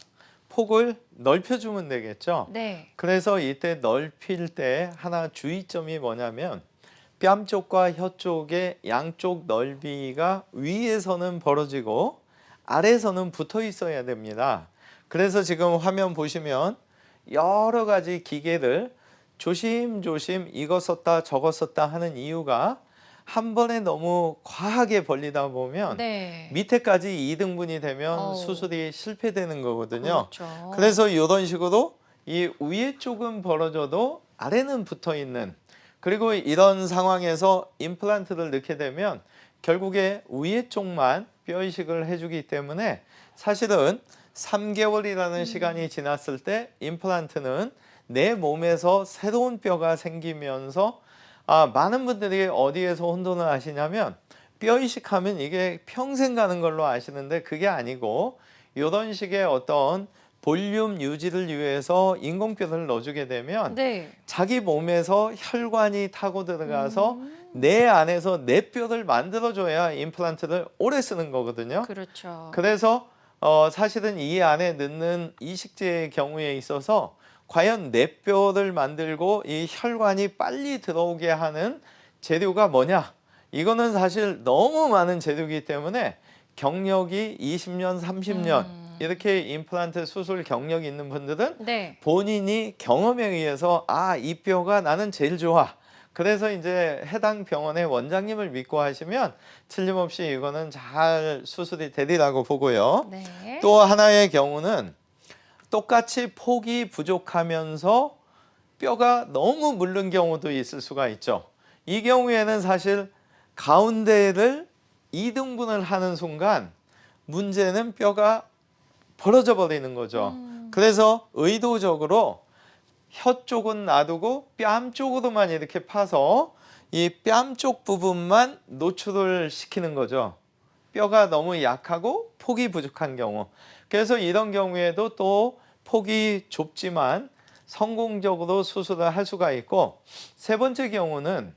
폭을 넓혀주면 되겠죠. 네. 그래서 이때 넓힐 때 하나 주의점이 뭐냐면 뺨 쪽과 혀 쪽의 양쪽 넓이가 위에서는 벌어지고 아래에서는 붙어 있어야 됩니다. 그래서 지금 화면 보시면 여러 가지 기계를 조심조심 이거 썼다 저거 썼다 하는 이유가 한 번에 너무 과하게 벌리다 보면 네. 밑에까지 2등분이 되면 어우. 수술이 실패되는 거거든요. 그렇죠. 그래서 이런 식으로 이 위에 쪽은 벌어져도 아래는 붙어 있는 그리고 이런 상황에서 임플란트를 넣게 되면 결국에 위에 쪽만 뼈 이식을 해주기 때문에 사실은 3개월이라는 시간이 지났을 때 임플란트는 내 몸에서 새로운 뼈가 생기면서 많은 분들이 어디에서 혼돈을 하시냐면 뼈 이식하면 이게 평생 가는 걸로 아시는데 그게 아니고 이런 식의 어떤 볼륨 유지를 위해서 인공뼈를 넣어주게 되면 네. 자기 몸에서 혈관이 타고 들어가서 내 안에서 내 뼈를 만들어줘야 임플란트를 오래 쓰는 거거든요. 그렇죠. 그래서 사실은 이 안에 넣는 이식제의 경우에 있어서 과연 내 뼈를 만들고 이 혈관이 빨리 들어오게 하는 재료가 뭐냐? 이거는 사실 너무 많은 재료이기 때문에 경력이 20년, 30년 이렇게 임플란트 수술 경력이 있는 분들은 네. 본인이 경험에 의해서 이 뼈가 나는 제일 좋아. 그래서 이제 해당 병원의 원장님을 믿고 하시면 틀림없이 이거는 잘 수술이 되리라고 보고요. 네. 또 하나의 경우는 똑같이 폭이 부족하면서 뼈가 너무 물른 경우도 있을 수가 있죠. 이 경우에는 사실 가운데를 2등분을 하는 순간 문제는 뼈가 벌어져 버리는 거죠. 그래서 의도적으로 혀 쪽은 놔두고 뺨 쪽으로만 이렇게 파서 이 뺨 쪽 부분만 노출을 시키는 거죠. 뼈가 너무 약하고 폭이 부족한 경우. 그래서 이런 경우에도 또 폭이 좁지만 성공적으로 수술을 할 수가 있고 세 번째 경우는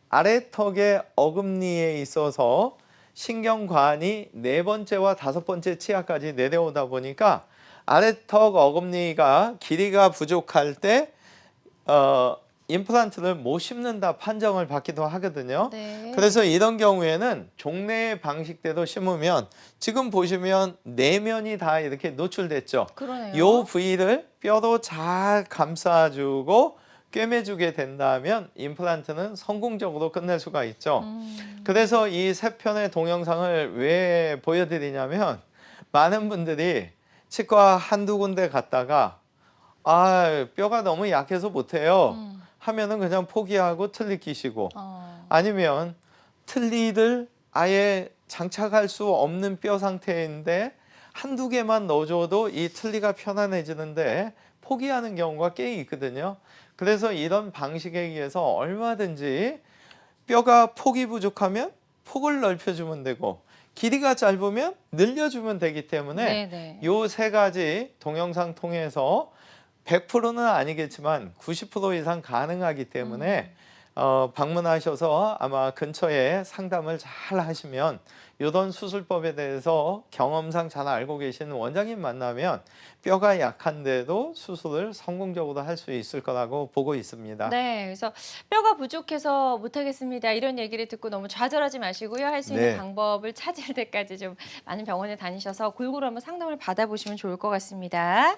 아래턱의 어금니에 있어서 신경관이 네 번째와 다섯 번째 치아까지 내려오다 보니까 아래턱 어금니가 길이가 부족할 때 임플란트를 못 심는다 판정을 받기도 하거든요. 네. 그래서 이런 경우에는 종래 방식대로 심으면 지금 보시면 내면이 다 이렇게 노출됐죠. 그러네요. 요 부위를 뼈로 잘 감싸주고 꿰매주게 된다면 임플란트는 성공적으로 끝낼 수가 있죠. 그래서 이 세 편의 동영상을 왜 보여드리냐면 많은 분들이 치과 한두 군데 갔다가 뼈가 너무 약해서 못해요 하면은 그냥 포기하고 틀니 끼시고 아니면 틀니를 아예 장착할 수 없는 뼈 상태인데 한두 개만 넣어줘도 이 틀니가 편안해지는데 포기하는 경우가 꽤 있거든요. 그래서 이런 방식에 의해서 얼마든지 뼈가 폭이 부족하면 폭을 넓혀주면 되고 길이가 짧으면 늘려주면 되기 때문에 네네. 요 세 가지 동영상 통해서 100%는 아니겠지만 90% 이상 가능하기 때문에 방문하셔서 아마 근처에 상담을 잘 하시면 이런 수술법에 대해서 경험상 잘 알고 계시는 원장님 만나면 뼈가 약한데도 수술을 성공적으로 할 수 있을 거라고 보고 있습니다. 네, 그래서 뼈가 부족해서 못하겠습니다. 이런 얘기를 듣고 너무 좌절하지 마시고요. 할 수 있는 네. 방법을 찾을 때까지 좀 많은 병원에 다니셔서 골고루 한번 상담을 받아보시면 좋을 것 같습니다.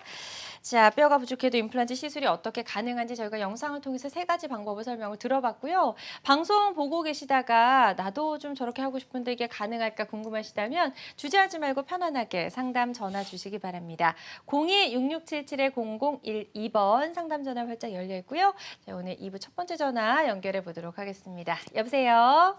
자, 뼈가 부족해도 임플란트 시술이 어떻게 가능한지 저희가 영상을 통해서 세 가지 방법을 설명을 들어봤고요. 방송 보고 계시다가 나도 좀 저렇게 하고 싶은데 이게 가능할까 궁금하시다면 주저하지 말고 편안하게 상담 전화 주시기 바랍니다. 02-6677-0012번 상담 전화 활짝 열려 있고요. 자, 오늘 2부 첫 번째 전화 연결해 보도록 하겠습니다. 여보세요?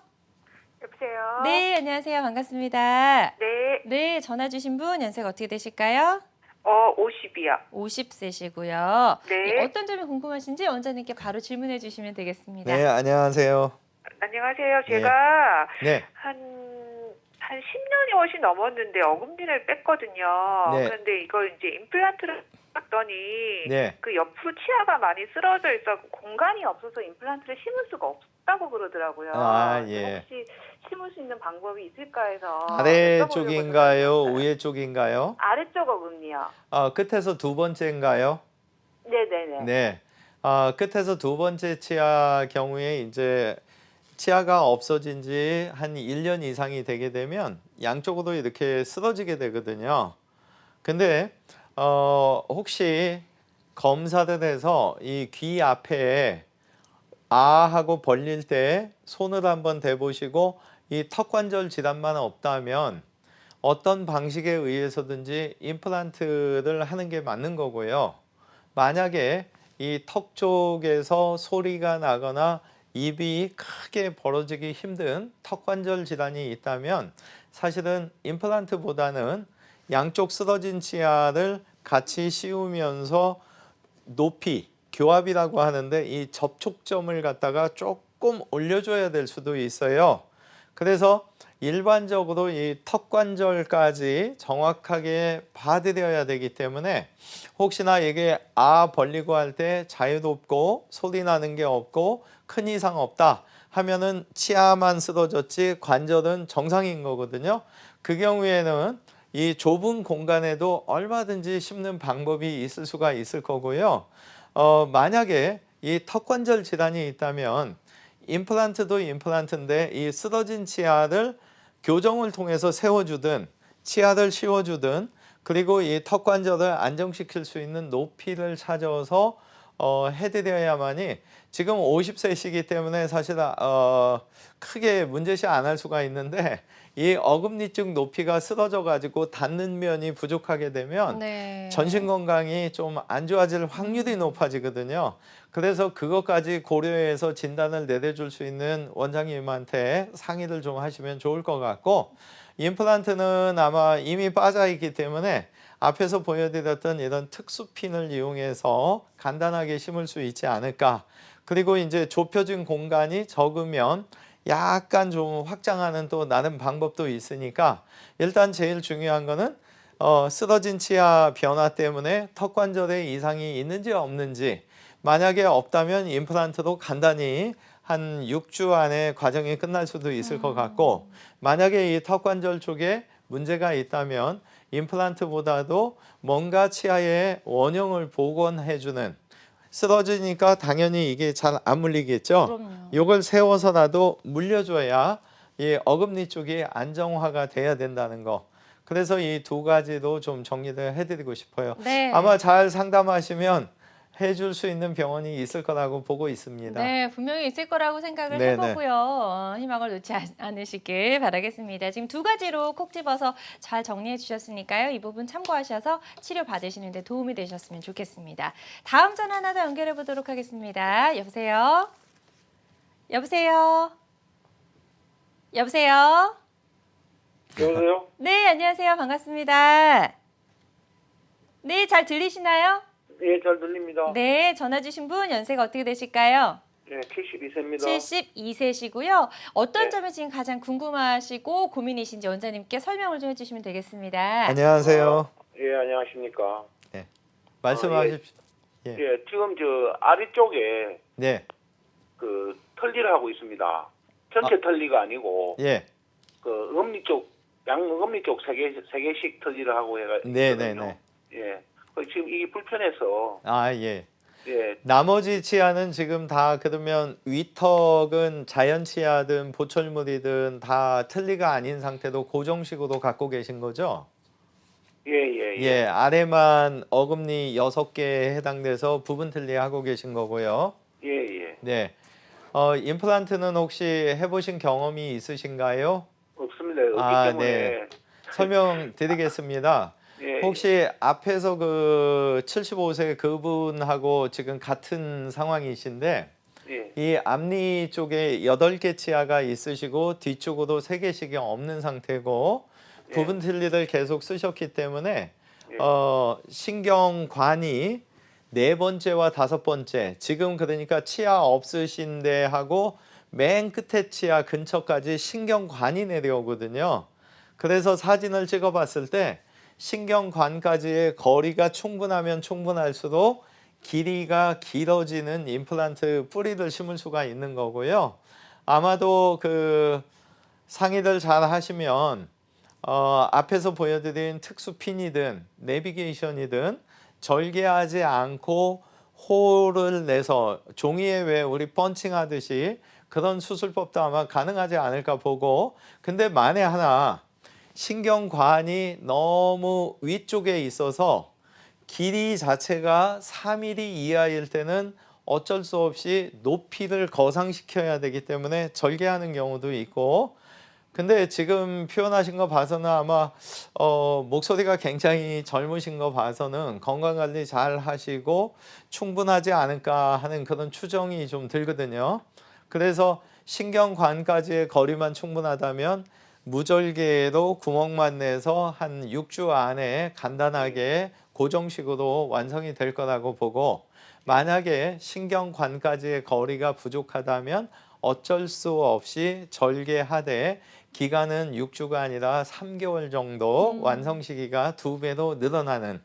여보세요? 네, 안녕하세요. 반갑습니다. 네. 네, 전화 주신 분 연세가 어떻게 되실까요? 50이요. 50세시고요. 네. 어떤 점이 궁금하신지 원장님께 바로 질문해 주시면 되겠습니다. 네, 안녕하세요. 안녕하세요. 제가 네. 한 10년이 훨씬 넘었는데 어금니를 뺐거든요. 네. 그런데 이걸 이제 임플란트를 했더니 네. 그 옆으로 치아가 많이 쓰러져 있어 공간이 없어서 임플란트를 심을 수가 없다고 그러더라고요. 예. 혹시 심을 수 있는 방법이 있을까 해서 아래쪽인가요? 여쭤보려고 위에 쪽인가요? 아래쪽 어금니요. 끝에서 두 번째인가요? 네네네. 네. 끝에서 두 번째 치아 경우에 이제 치아가 없어진 지 한 1년 이상이 되게 되면 양쪽으로 이렇게 쓰러지게 되거든요. 근데 혹시 검사를 해서 이 귀 앞에 하고 벌릴 때 손을 한번 대보시고 이 턱관절 질환만 없다면 어떤 방식에 의해서든지 임플란트를 하는 게 맞는 거고요. 만약에 이 턱 쪽에서 소리가 나거나 입이 크게 벌어지기 힘든 턱관절 질환이 있다면 사실은 임플란트보다는 양쪽 쓰러진 치아를 같이 씌우면서 높이 교합이라고 하는데 이 접촉점을 갖다가 조금 올려줘야 될 수도 있어요. 그래서 일반적으로 이 턱관절까지 정확하게 봐드려야 되기 때문에 혹시나 이게 벌리고 할 때 자유롭고 소리 나는 게 없고 큰 이상 없다 하면은 치아만 쓰러졌지 관절은 정상인 거거든요. 그 경우에는 이 좁은 공간에도 얼마든지 심는 방법이 있을 수가 있을 거고요. 만약에 이 턱관절 질환이 있다면 임플란트도 임플란트인데 이 쓰러진 치아를 교정을 통해서 세워주든 치아를 씌워주든 그리고 이 턱관절을 안정시킬 수 있는 높이를 찾아서 해드려야만이 지금 50세시기 때문에 사실 크게 문제시 안 할 수가 있는데 이 어금니 쪽 높이가 쓰러져 가지고 닿는 면이 부족하게 되면 네. 전신 건강이 좀 안 좋아질 확률이 높아지거든요. 그래서 그것까지 고려해서 진단을 내려줄 수 있는 원장님한테 상의를 좀 하시면 좋을 것 같고 임플란트는 아마 이미 빠져 있기 때문에 앞에서 보여드렸던 이런 특수핀을 이용해서 간단하게 심을 수 있지 않을까. 그리고 이제 좁혀진 공간이 적으면 약간 좀 확장하는 또 나름 방법도 있으니까 일단 제일 중요한 거는 쓰러진 치아 변화 때문에 턱관절에 이상이 있는지 없는지 만약에 없다면 임플란트도 간단히 한 6주 안에 과정이 끝날 수도 있을 것 같고 만약에 이 턱관절 쪽에 문제가 있다면 임플란트보다도 뭔가 치아의 원형을 복원해주는 쓰러지니까 당연히 이게 잘 안 물리겠죠. 그럼요. 요걸 세워서라도 물려줘야 이 어금니 쪽이 안정화가 돼야 된다는 거. 그래서 이 두 가지도 좀 정리를 해드리고 싶어요. 네. 아마 잘 상담하시면 해줄 수 있는 병원이 있을 거라고 보고 있습니다. 네, 분명히 있을 거라고 생각을 네네. 해보고요. 희망을 놓지 않으시길 바라겠습니다. 지금 두 가지로 콕 집어서 잘 정리해 주셨으니까요. 이 부분 참고하셔서 치료 받으시는 데 도움이 되셨으면 좋겠습니다. 다음 전화 하나 더 연결해 보도록 하겠습니다. 여보세요? 여보세요? 여보세요? 여보세요? 네, 안녕하세요. 반갑습니다. 네, 잘 들리시나요? 예, 잘 들립니다. 네, 전화 주신 분 연세가 어떻게 되실까요? 네, 72세입니다. 72세시고요. 어떤 네. 점이 지금 가장 궁금하시고 고민이신지 원장님께 설명을 좀 해주시면 되겠습니다. 안녕하세요. 예, 안녕하십니까. 말씀하십시오. 예, 지금 저 아래쪽에 네. 그 털리를 하고 있습니다. 전체 털리가 아니고 예. 그 엄니 쪽, 양엄니 쪽 세 개씩 털리를 하고 해가 네네네. 예. 지금 이게 불편해서 아, 예. 예, 나머지 치아는 지금 다 그러면 위턱은 자연 치아든 보철물이든 다 틀니가 아닌 상태로 고정식으로 갖고 계신 거죠? 예, 아래만 어금니 6개에 해당돼서 부분 틀니 하고 계신 거고요. 예, 예. 네. 임플란트는 혹시 해보신 경험이 있으신가요? 없습니다. 없기 아, 때문에 네. 설명드리겠습니다. 예, 혹시 앞에서 그 75세 그분하고 지금 같은 상황이신데 예, 이 앞니 쪽에 8개 치아가 있으시고 뒤쪽으로 3개씩이 없는 상태고 예. 부분 틀니를 계속 쓰셨기 때문에 예. 신경관이 4번째와 5번째 지금 그러니까 치아 없으신데 하고 맨 끝에 치아 근처까지 신경관이 내려오거든요. 그래서 사진을 찍어 봤을 때 신경관까지의 거리가 충분하면 충분할수록 길이가 길어지는 임플란트 뿌리를 심을 수가 있는 거고요. 아마도 그 상의를 잘 하시면 앞에서 보여드린 특수 핀이든 내비게이션이든 절개하지 않고 홀을 내서 종이에 왜 우리 펀칭하듯이 그런 수술법도 아마 가능하지 않을까 보고, 근데 만에 하나 신경관이 너무 위쪽에 있어서 길이 자체가 3mm 이하일 때는 어쩔 수 없이 높이를 거상시켜야 되기 때문에 절개하는 경우도 있고, 근데 지금 표현하신 거 봐서는 아마 목소리가 굉장히 젊으신 거 봐서는 건강관리 잘 하시고 충분하지 않을까 하는 그런 추정이 좀 들거든요. 그래서 신경관까지의 거리만 충분하다면 무절개로 구멍만 내서 한 6주 안에 간단하게 고정식으로 완성이 될 거라고 보고, 만약에 신경관까지의 거리가 부족하다면 어쩔 수 없이 절개하되 기간은 6주가 아니라 3개월 정도 완성 시기가 2배로 늘어나는,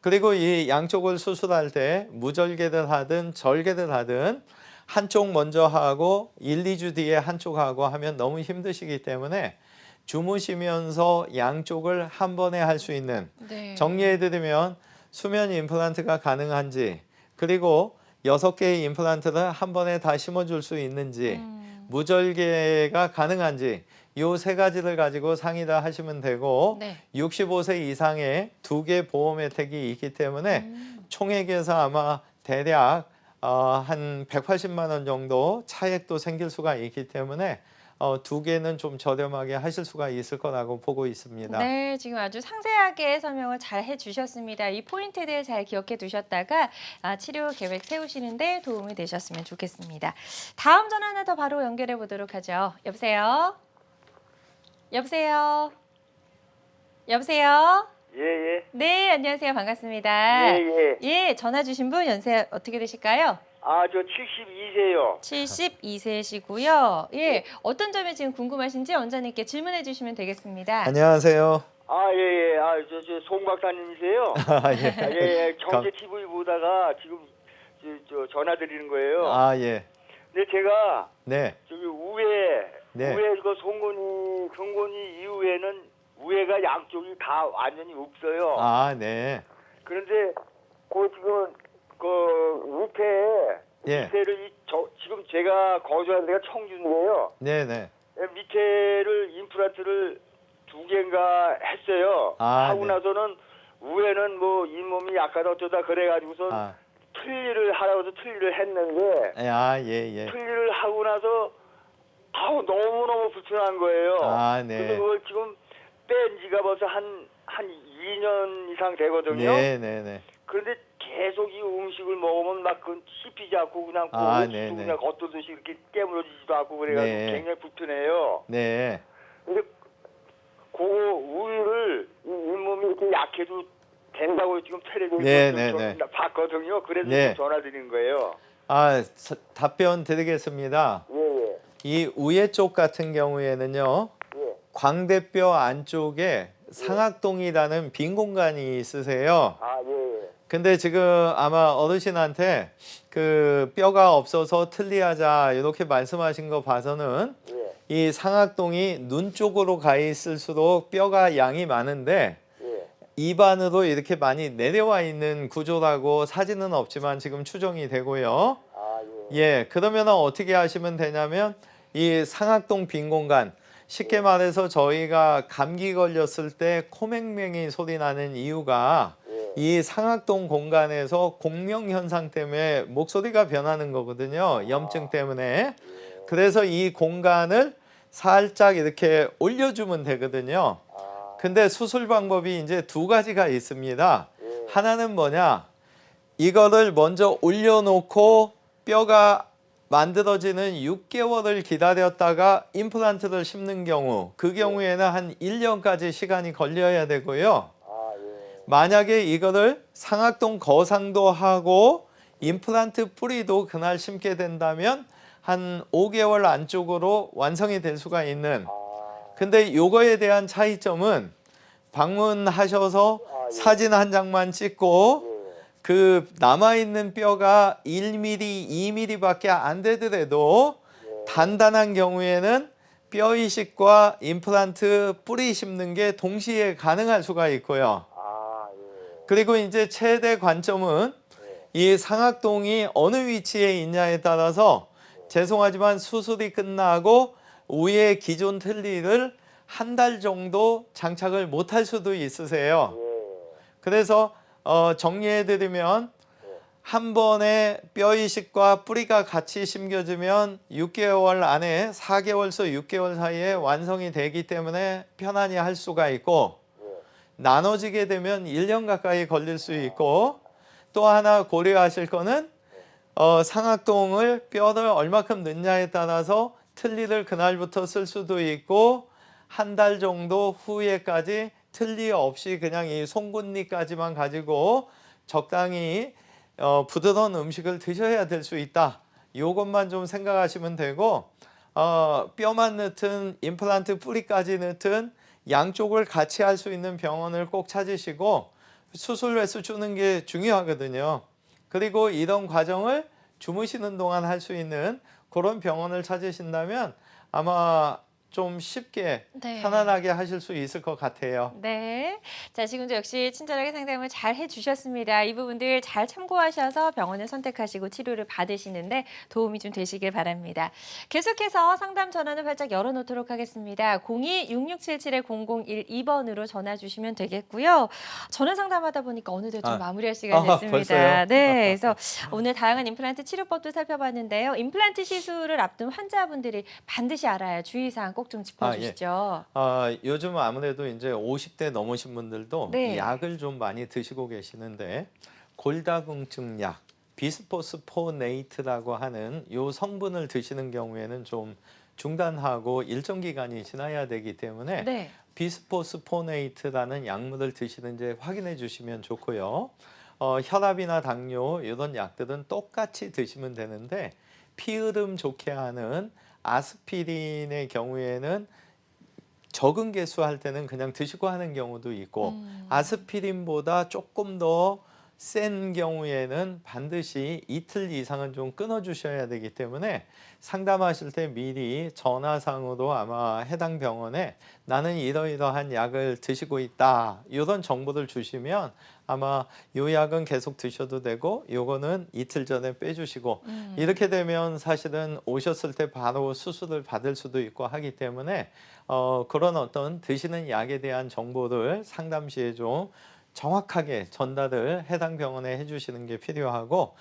그리고 이 양쪽을 수술할 때 무절개를 하든 절개를 하든 한쪽 먼저 하고 1, 2주 뒤에 한쪽 하고 하면 너무 힘드시기 때문에 주무시면서 양쪽을 한 번에 할 수 있는, 네. 정리해드리면 수면 임플란트가 가능한지, 그리고 6개의 임플란트를 한 번에 다 심어줄 수 있는지, 무절개가 가능한지, 이 3가지를 가지고 상의를 하시면 되고, 네. 65세 이상의 2개 보험 혜택이 있기 때문에 총액에서 아마 대략 한 180만 원 정도 차액도 생길 수가 있기 때문에 2개는 좀 저렴하게 하실 수가 있을 거라고 보고 있습니다. 네, 지금 아주 상세하게 설명을 잘 해주셨습니다. 이 포인트들 잘 기억해 두셨다가 치료 계획 세우시는데 도움이 되셨으면 좋겠습니다. 다음 전화 하나 더 바로 연결해 보도록 하죠. 여보세요? 여보세요? 여보세요? 예, 예. 네, 안녕하세요. 반갑습니다. 예, 예. 예, 전화 주신 분 연세 어떻게 되실까요? 저 72세요. 72세시고요. 예, 어떤 점이 지금 궁금하신지 원장님께 질문해 주시면 되겠습니다. 안녕하세요. 예, 예. 저 송 박사님이세요? 예. 예, 예. 경제 TV 보다가 지금 저 전화 드리는 거예요. 예. 근데 제가 네. 저기 우에 네. 그 송곳니 경곤이 이후에는 우에가 양쪽이 다 완전히 없어요. 네. 그런데 그 지금 예. 밑에를 지금 제가 거주하는 데가 청주인데요. 네네. 밑에를 임플란트를 2개인가 했어요. 아, 하고 네. 나서는 위에는 뭐 잇몸이 약간 어쩌다 그래가지고선 아, 틀니를 하라고 해서 틀니를 했는데 예. 틀니를 하고 나서 너무너무 불편한 거예요. 아, 그래서 네. 그걸 지금 뺀 지가 벌써 한 2년 이상 되거든요. 네네네. 그런데 계속 이 음식을 먹으면 막 그 씹히지 않고 그냥 아, 옥수수 네네. 그냥 겉돌듯이 이렇게 깨물어지지도 않고 그래가지고 네. 굉장히 불편해요. 네. 근데 그 우유를 이 잇몸이 이렇게 약해도 된다고 지금 텔레비전에서 네네네. 봤거든요. 그래서 네. 지금 전화 드린 거예요. 답변 드리겠습니다. 예. 이 우회 쪽 같은 경우에는요. 예. 광대뼈 안쪽에 상악동이라는 빈 공간이 있으세요. 예. 근데 지금 아마 어르신한테 그 뼈가 없어서 틀리하자 이렇게 말씀하신 거 봐서는 예. 이 상악동이 눈 쪽으로 가 있을수록 뼈가 양이 많은데 예. 입안으로 이렇게 많이 내려와 있는 구조라고 사진은 없지만 지금 추정이 되고요. 예, 그러면 어떻게 하시면 되냐면 이 상악동 빈 공간, 쉽게 말해서 저희가 감기 걸렸을 때 코맹맹이 소리 나는 이유가 이 상악동 공간에서 공명 현상 때문에 목소리가 변하는 거거든요. 염증 때문에. 그래서 이 공간을 살짝 이렇게 올려주면 되거든요. 근데 수술 방법이 이제 2가지가 있습니다. 하나는 뭐냐? 이거를 먼저 올려놓고 뼈가 만들어지는 6개월을 기다렸다가 임플란트를 심는 경우, 그 경우에는 한 1년까지 시간이 걸려야 되고요. 만약에 이거를 상악동 거상도 하고 임플란트 뿌리도 그날 심게 된다면 한 5개월 안쪽으로 완성이 될 수가 있는. 근데 요거에 대한 차이점은 방문하셔서 사진 한 장만 찍고 그 남아있는 뼈가 1mm, 2mm밖에 안 되더라도 단단한 경우에는 뼈 이식과 임플란트 뿌리 심는 게 동시에 가능할 수가 있고요. 그리고 이제 최대 관점은 이 상악동이 어느 위치에 있냐에 따라서 죄송하지만 수술이 끝나고 위에 기존 틀니를 한 달 정도 장착을 못할 수도 있으세요. 그래서 정리해드리면 한 번에 뼈 이식과 뿌리가 같이 심겨지면 6개월 안에 4개월에서 6개월 사이에 완성이 되기 때문에 편안히 할 수가 있고 나눠지게 되면 1년 가까이 걸릴 수 있고 또 하나 고려하실 거는 상악동을 뼈를 얼마큼 넣냐에 따라서 틀니를 그날부터 쓸 수도 있고 한 달 정도 후에까지 틀니 없이 그냥 이 송곳니까지만 가지고 적당히 부드러운 음식을 드셔야 될 수 있다. 이것만 좀 생각하시면 되고 뼈만 넣든 임플란트 뿌리까지 넣든 양쪽을 같이 할 수 있는 병원을 꼭 찾으시고 수술 횟수 주는 게 중요하거든요. 그리고 이런 과정을 주무시는 동안 할 수 있는 그런 병원을 찾으신다면 아마 좀 쉽게 네. 편안하게 하실 수 있을 것 같아요. 네. 자, 지금도 역시 친절하게 상담을 잘 해주셨습니다. 이 부분들 잘 참고하셔서 병원을 선택하시고 치료를 받으시는데 도움이 좀 되시길 바랍니다. 계속해서 상담 전화는 활짝 열어놓도록 하겠습니다. 02-6677-0012번으로 전화 주시면 되겠고요. 전화 상담하다 보니까 어느덧 좀 마무리할 시간이 됐습니다. 벌써요? 네. 그래서 오늘 다양한 임플란트 치료법도 살펴봤는데요. 임플란트 시술을 앞둔 환자분들이 반드시 알아야 주의사항 꼭 좀 짚어주시죠. 요즘 아무래도 이제 50대 넘으신 분들도 네. 약을 좀 많이 드시고 계시는데 골다공증 약, 비스포스포네이트라고 하는 요 성분을 드시는 경우에는 좀 중단하고 일정 기간이 지나야 되기 때문에 네. 비스포스포네이트라는 약물을 드시는지 확인해 주시면 좋고요. 혈압이나 당뇨 이런 약들은 똑같이 드시면 되는데 피흐름 좋게 하는 아스피린의 경우에는 적은 개수 할 때는 그냥 드시고 하는 경우도 있고 아스피린보다 조금 더 센 경우에는 반드시 이틀 이상은 좀 끊어주셔야 되기 때문에 상담하실 때 미리 전화상으로 아마 해당 병원에 나는 이러이러한 약을 드시고 있다 이런 정보를 주시면 아마 이 약은 계속 드셔도 되고 요거는 이틀 전에 빼주시고 이렇게 되면 사실은 오셨을 때 바로 수술을 받을 수도 있고 하기 때문에 그런 어떤 드시는 약에 대한 정보를 상담 시에 좀 정확하게 전달을 해당 병원에 해주시는 게 필요하고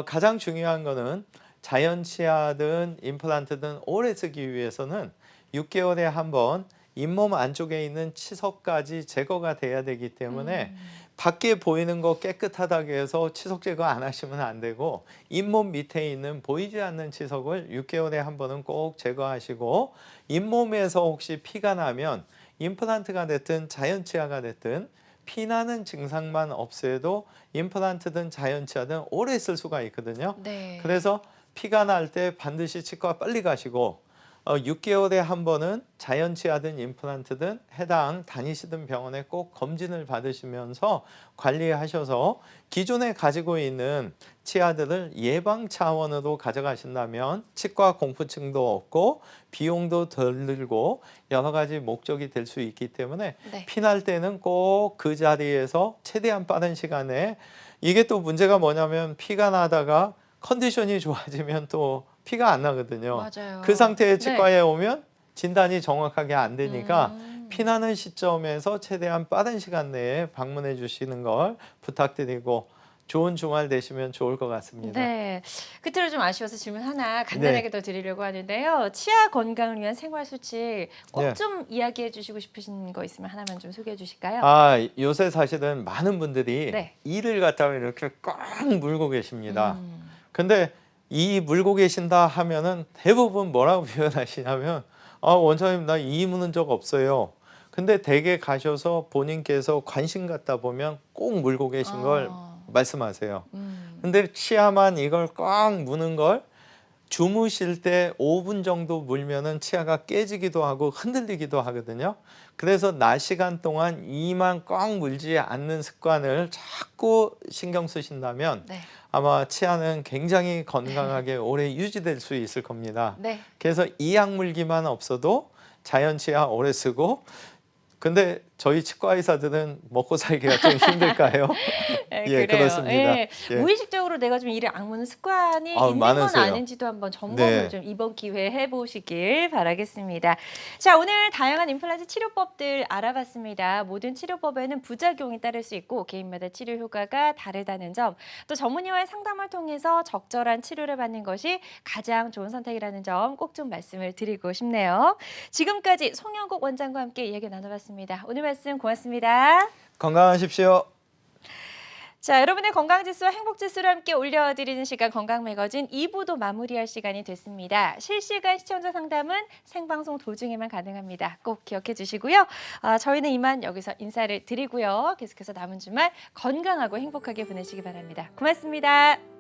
가장 중요한 거는 자연치아든 임플란트든 오래 쓰기 위해서는 6개월에 한 번 잇몸 안쪽에 있는 치석까지 제거가 돼야 되기 때문에 밖에 보이는 거 깨끗하다고 해서 치석 제거 안 하시면 안 되고 잇몸 밑에 있는 보이지 않는 치석을 6개월에 한 번은 꼭 제거하시고 잇몸에서 혹시 피가 나면 임플란트가 됐든 자연치아가 됐든 피나는 증상만 없애도 임플란트든 자연치아든 오래 쓸 수가 있거든요. 네. 그래서 피가 날 때 반드시 치과 빨리 가시고 6개월에 한 번은 자연치아든 임플란트든 해당 다니시던 병원에 꼭 검진을 받으시면서 관리하셔서 기존에 가지고 있는 치아들을 예방 차원으로 가져가신다면 치과 공포증도 없고 비용도 덜 들고 여러 가지 목적이 될 수 있기 때문에 네. 피날 때는 꼭 그 자리에서 최대한 빠른 시간에 이게 또 문제가 뭐냐면 피가 나다가 컨디션이 좋아지면 또 피가 안 나거든요. 맞아요. 그 상태의 네. 치과에 오면 진단이 정확하게 안 되니까 음. 피나는 시점에서 최대한 빠른 시간 내에 방문해 주시는 걸 부탁드리고 좋은 주말 되시면 좋을 것 같습니다. 네. 끝으로 좀 아쉬워서 질문 하나 간단하게 네. 더 드리려고 하는데요. 치아 건강을 위한 생활 수칙 꼭 네. 좀 이야기해 주시고 싶으신 거 있으면 하나만 좀 소개해 주실까요? 요새 사실은 많은 분들이 네. 이를 갖다가 이렇게 꽉 물고 계십니다. 음. 근데 이 물고 계신다 하면은 대부분 뭐라고 표현하시냐면 원장님 나 이 무는 적 없어요. 근데 댁에 가셔서 본인께서 관심 갖다 보면 꼭 물고 계신 걸 말씀하세요. 근데 치아만 이걸 꽉 무는 걸 주무실 때 5분 정도 물면은 치아가 깨지기도 하고 흔들리기도 하거든요. 그래서 낮 시간 동안 이만 꽉 물지 않는 습관을 자꾸 신경 쓰신다면 네. 아마 치아는 굉장히 건강하게 오래 유지될 수 있을 겁니다. 네. 그래서 이약 물기만 없어도 자연 치아 오래 쓰고 근데 저희 치과 의사들은 먹고 살기가 좀 힘들까요? 네, 예, 그래요. 그렇습니다. 예. 예. 무의식적으로 내가 좀 이를 악무는 습관이 있는 건 많으세요. 아닌지도 한번 점검을 네. 좀 이번 기회에 해보시길 바라겠습니다. 자, 오늘 다양한 임플란트 치료법들 알아봤습니다. 모든 치료법에는 부작용이 따를 수 있고 개인마다 치료 효과가 다르다는 점, 또 전문의와의 상담을 통해서 적절한 치료를 받는 것이 가장 좋은 선택이라는 점 꼭 좀 말씀을 드리고 싶네요. 지금까지 송영국 원장과 함께 이야기 나눠봤습니다. 오늘 말씀 고맙습니다. 건강하십시오. 자, 여러분의 건강지수와 행복지수를 함께 올려드리는 시간 건강매거진 2부도 마무리할 시간이 됐습니다. 실시간 시청자 상담은 생방송 도중에만 가능합니다. 꼭 기억해 주시고요. 저희는 이만 여기서 인사를 드리고요. 계속해서 남은 주말 건강하고 행복하게 보내시기 바랍니다. 고맙습니다.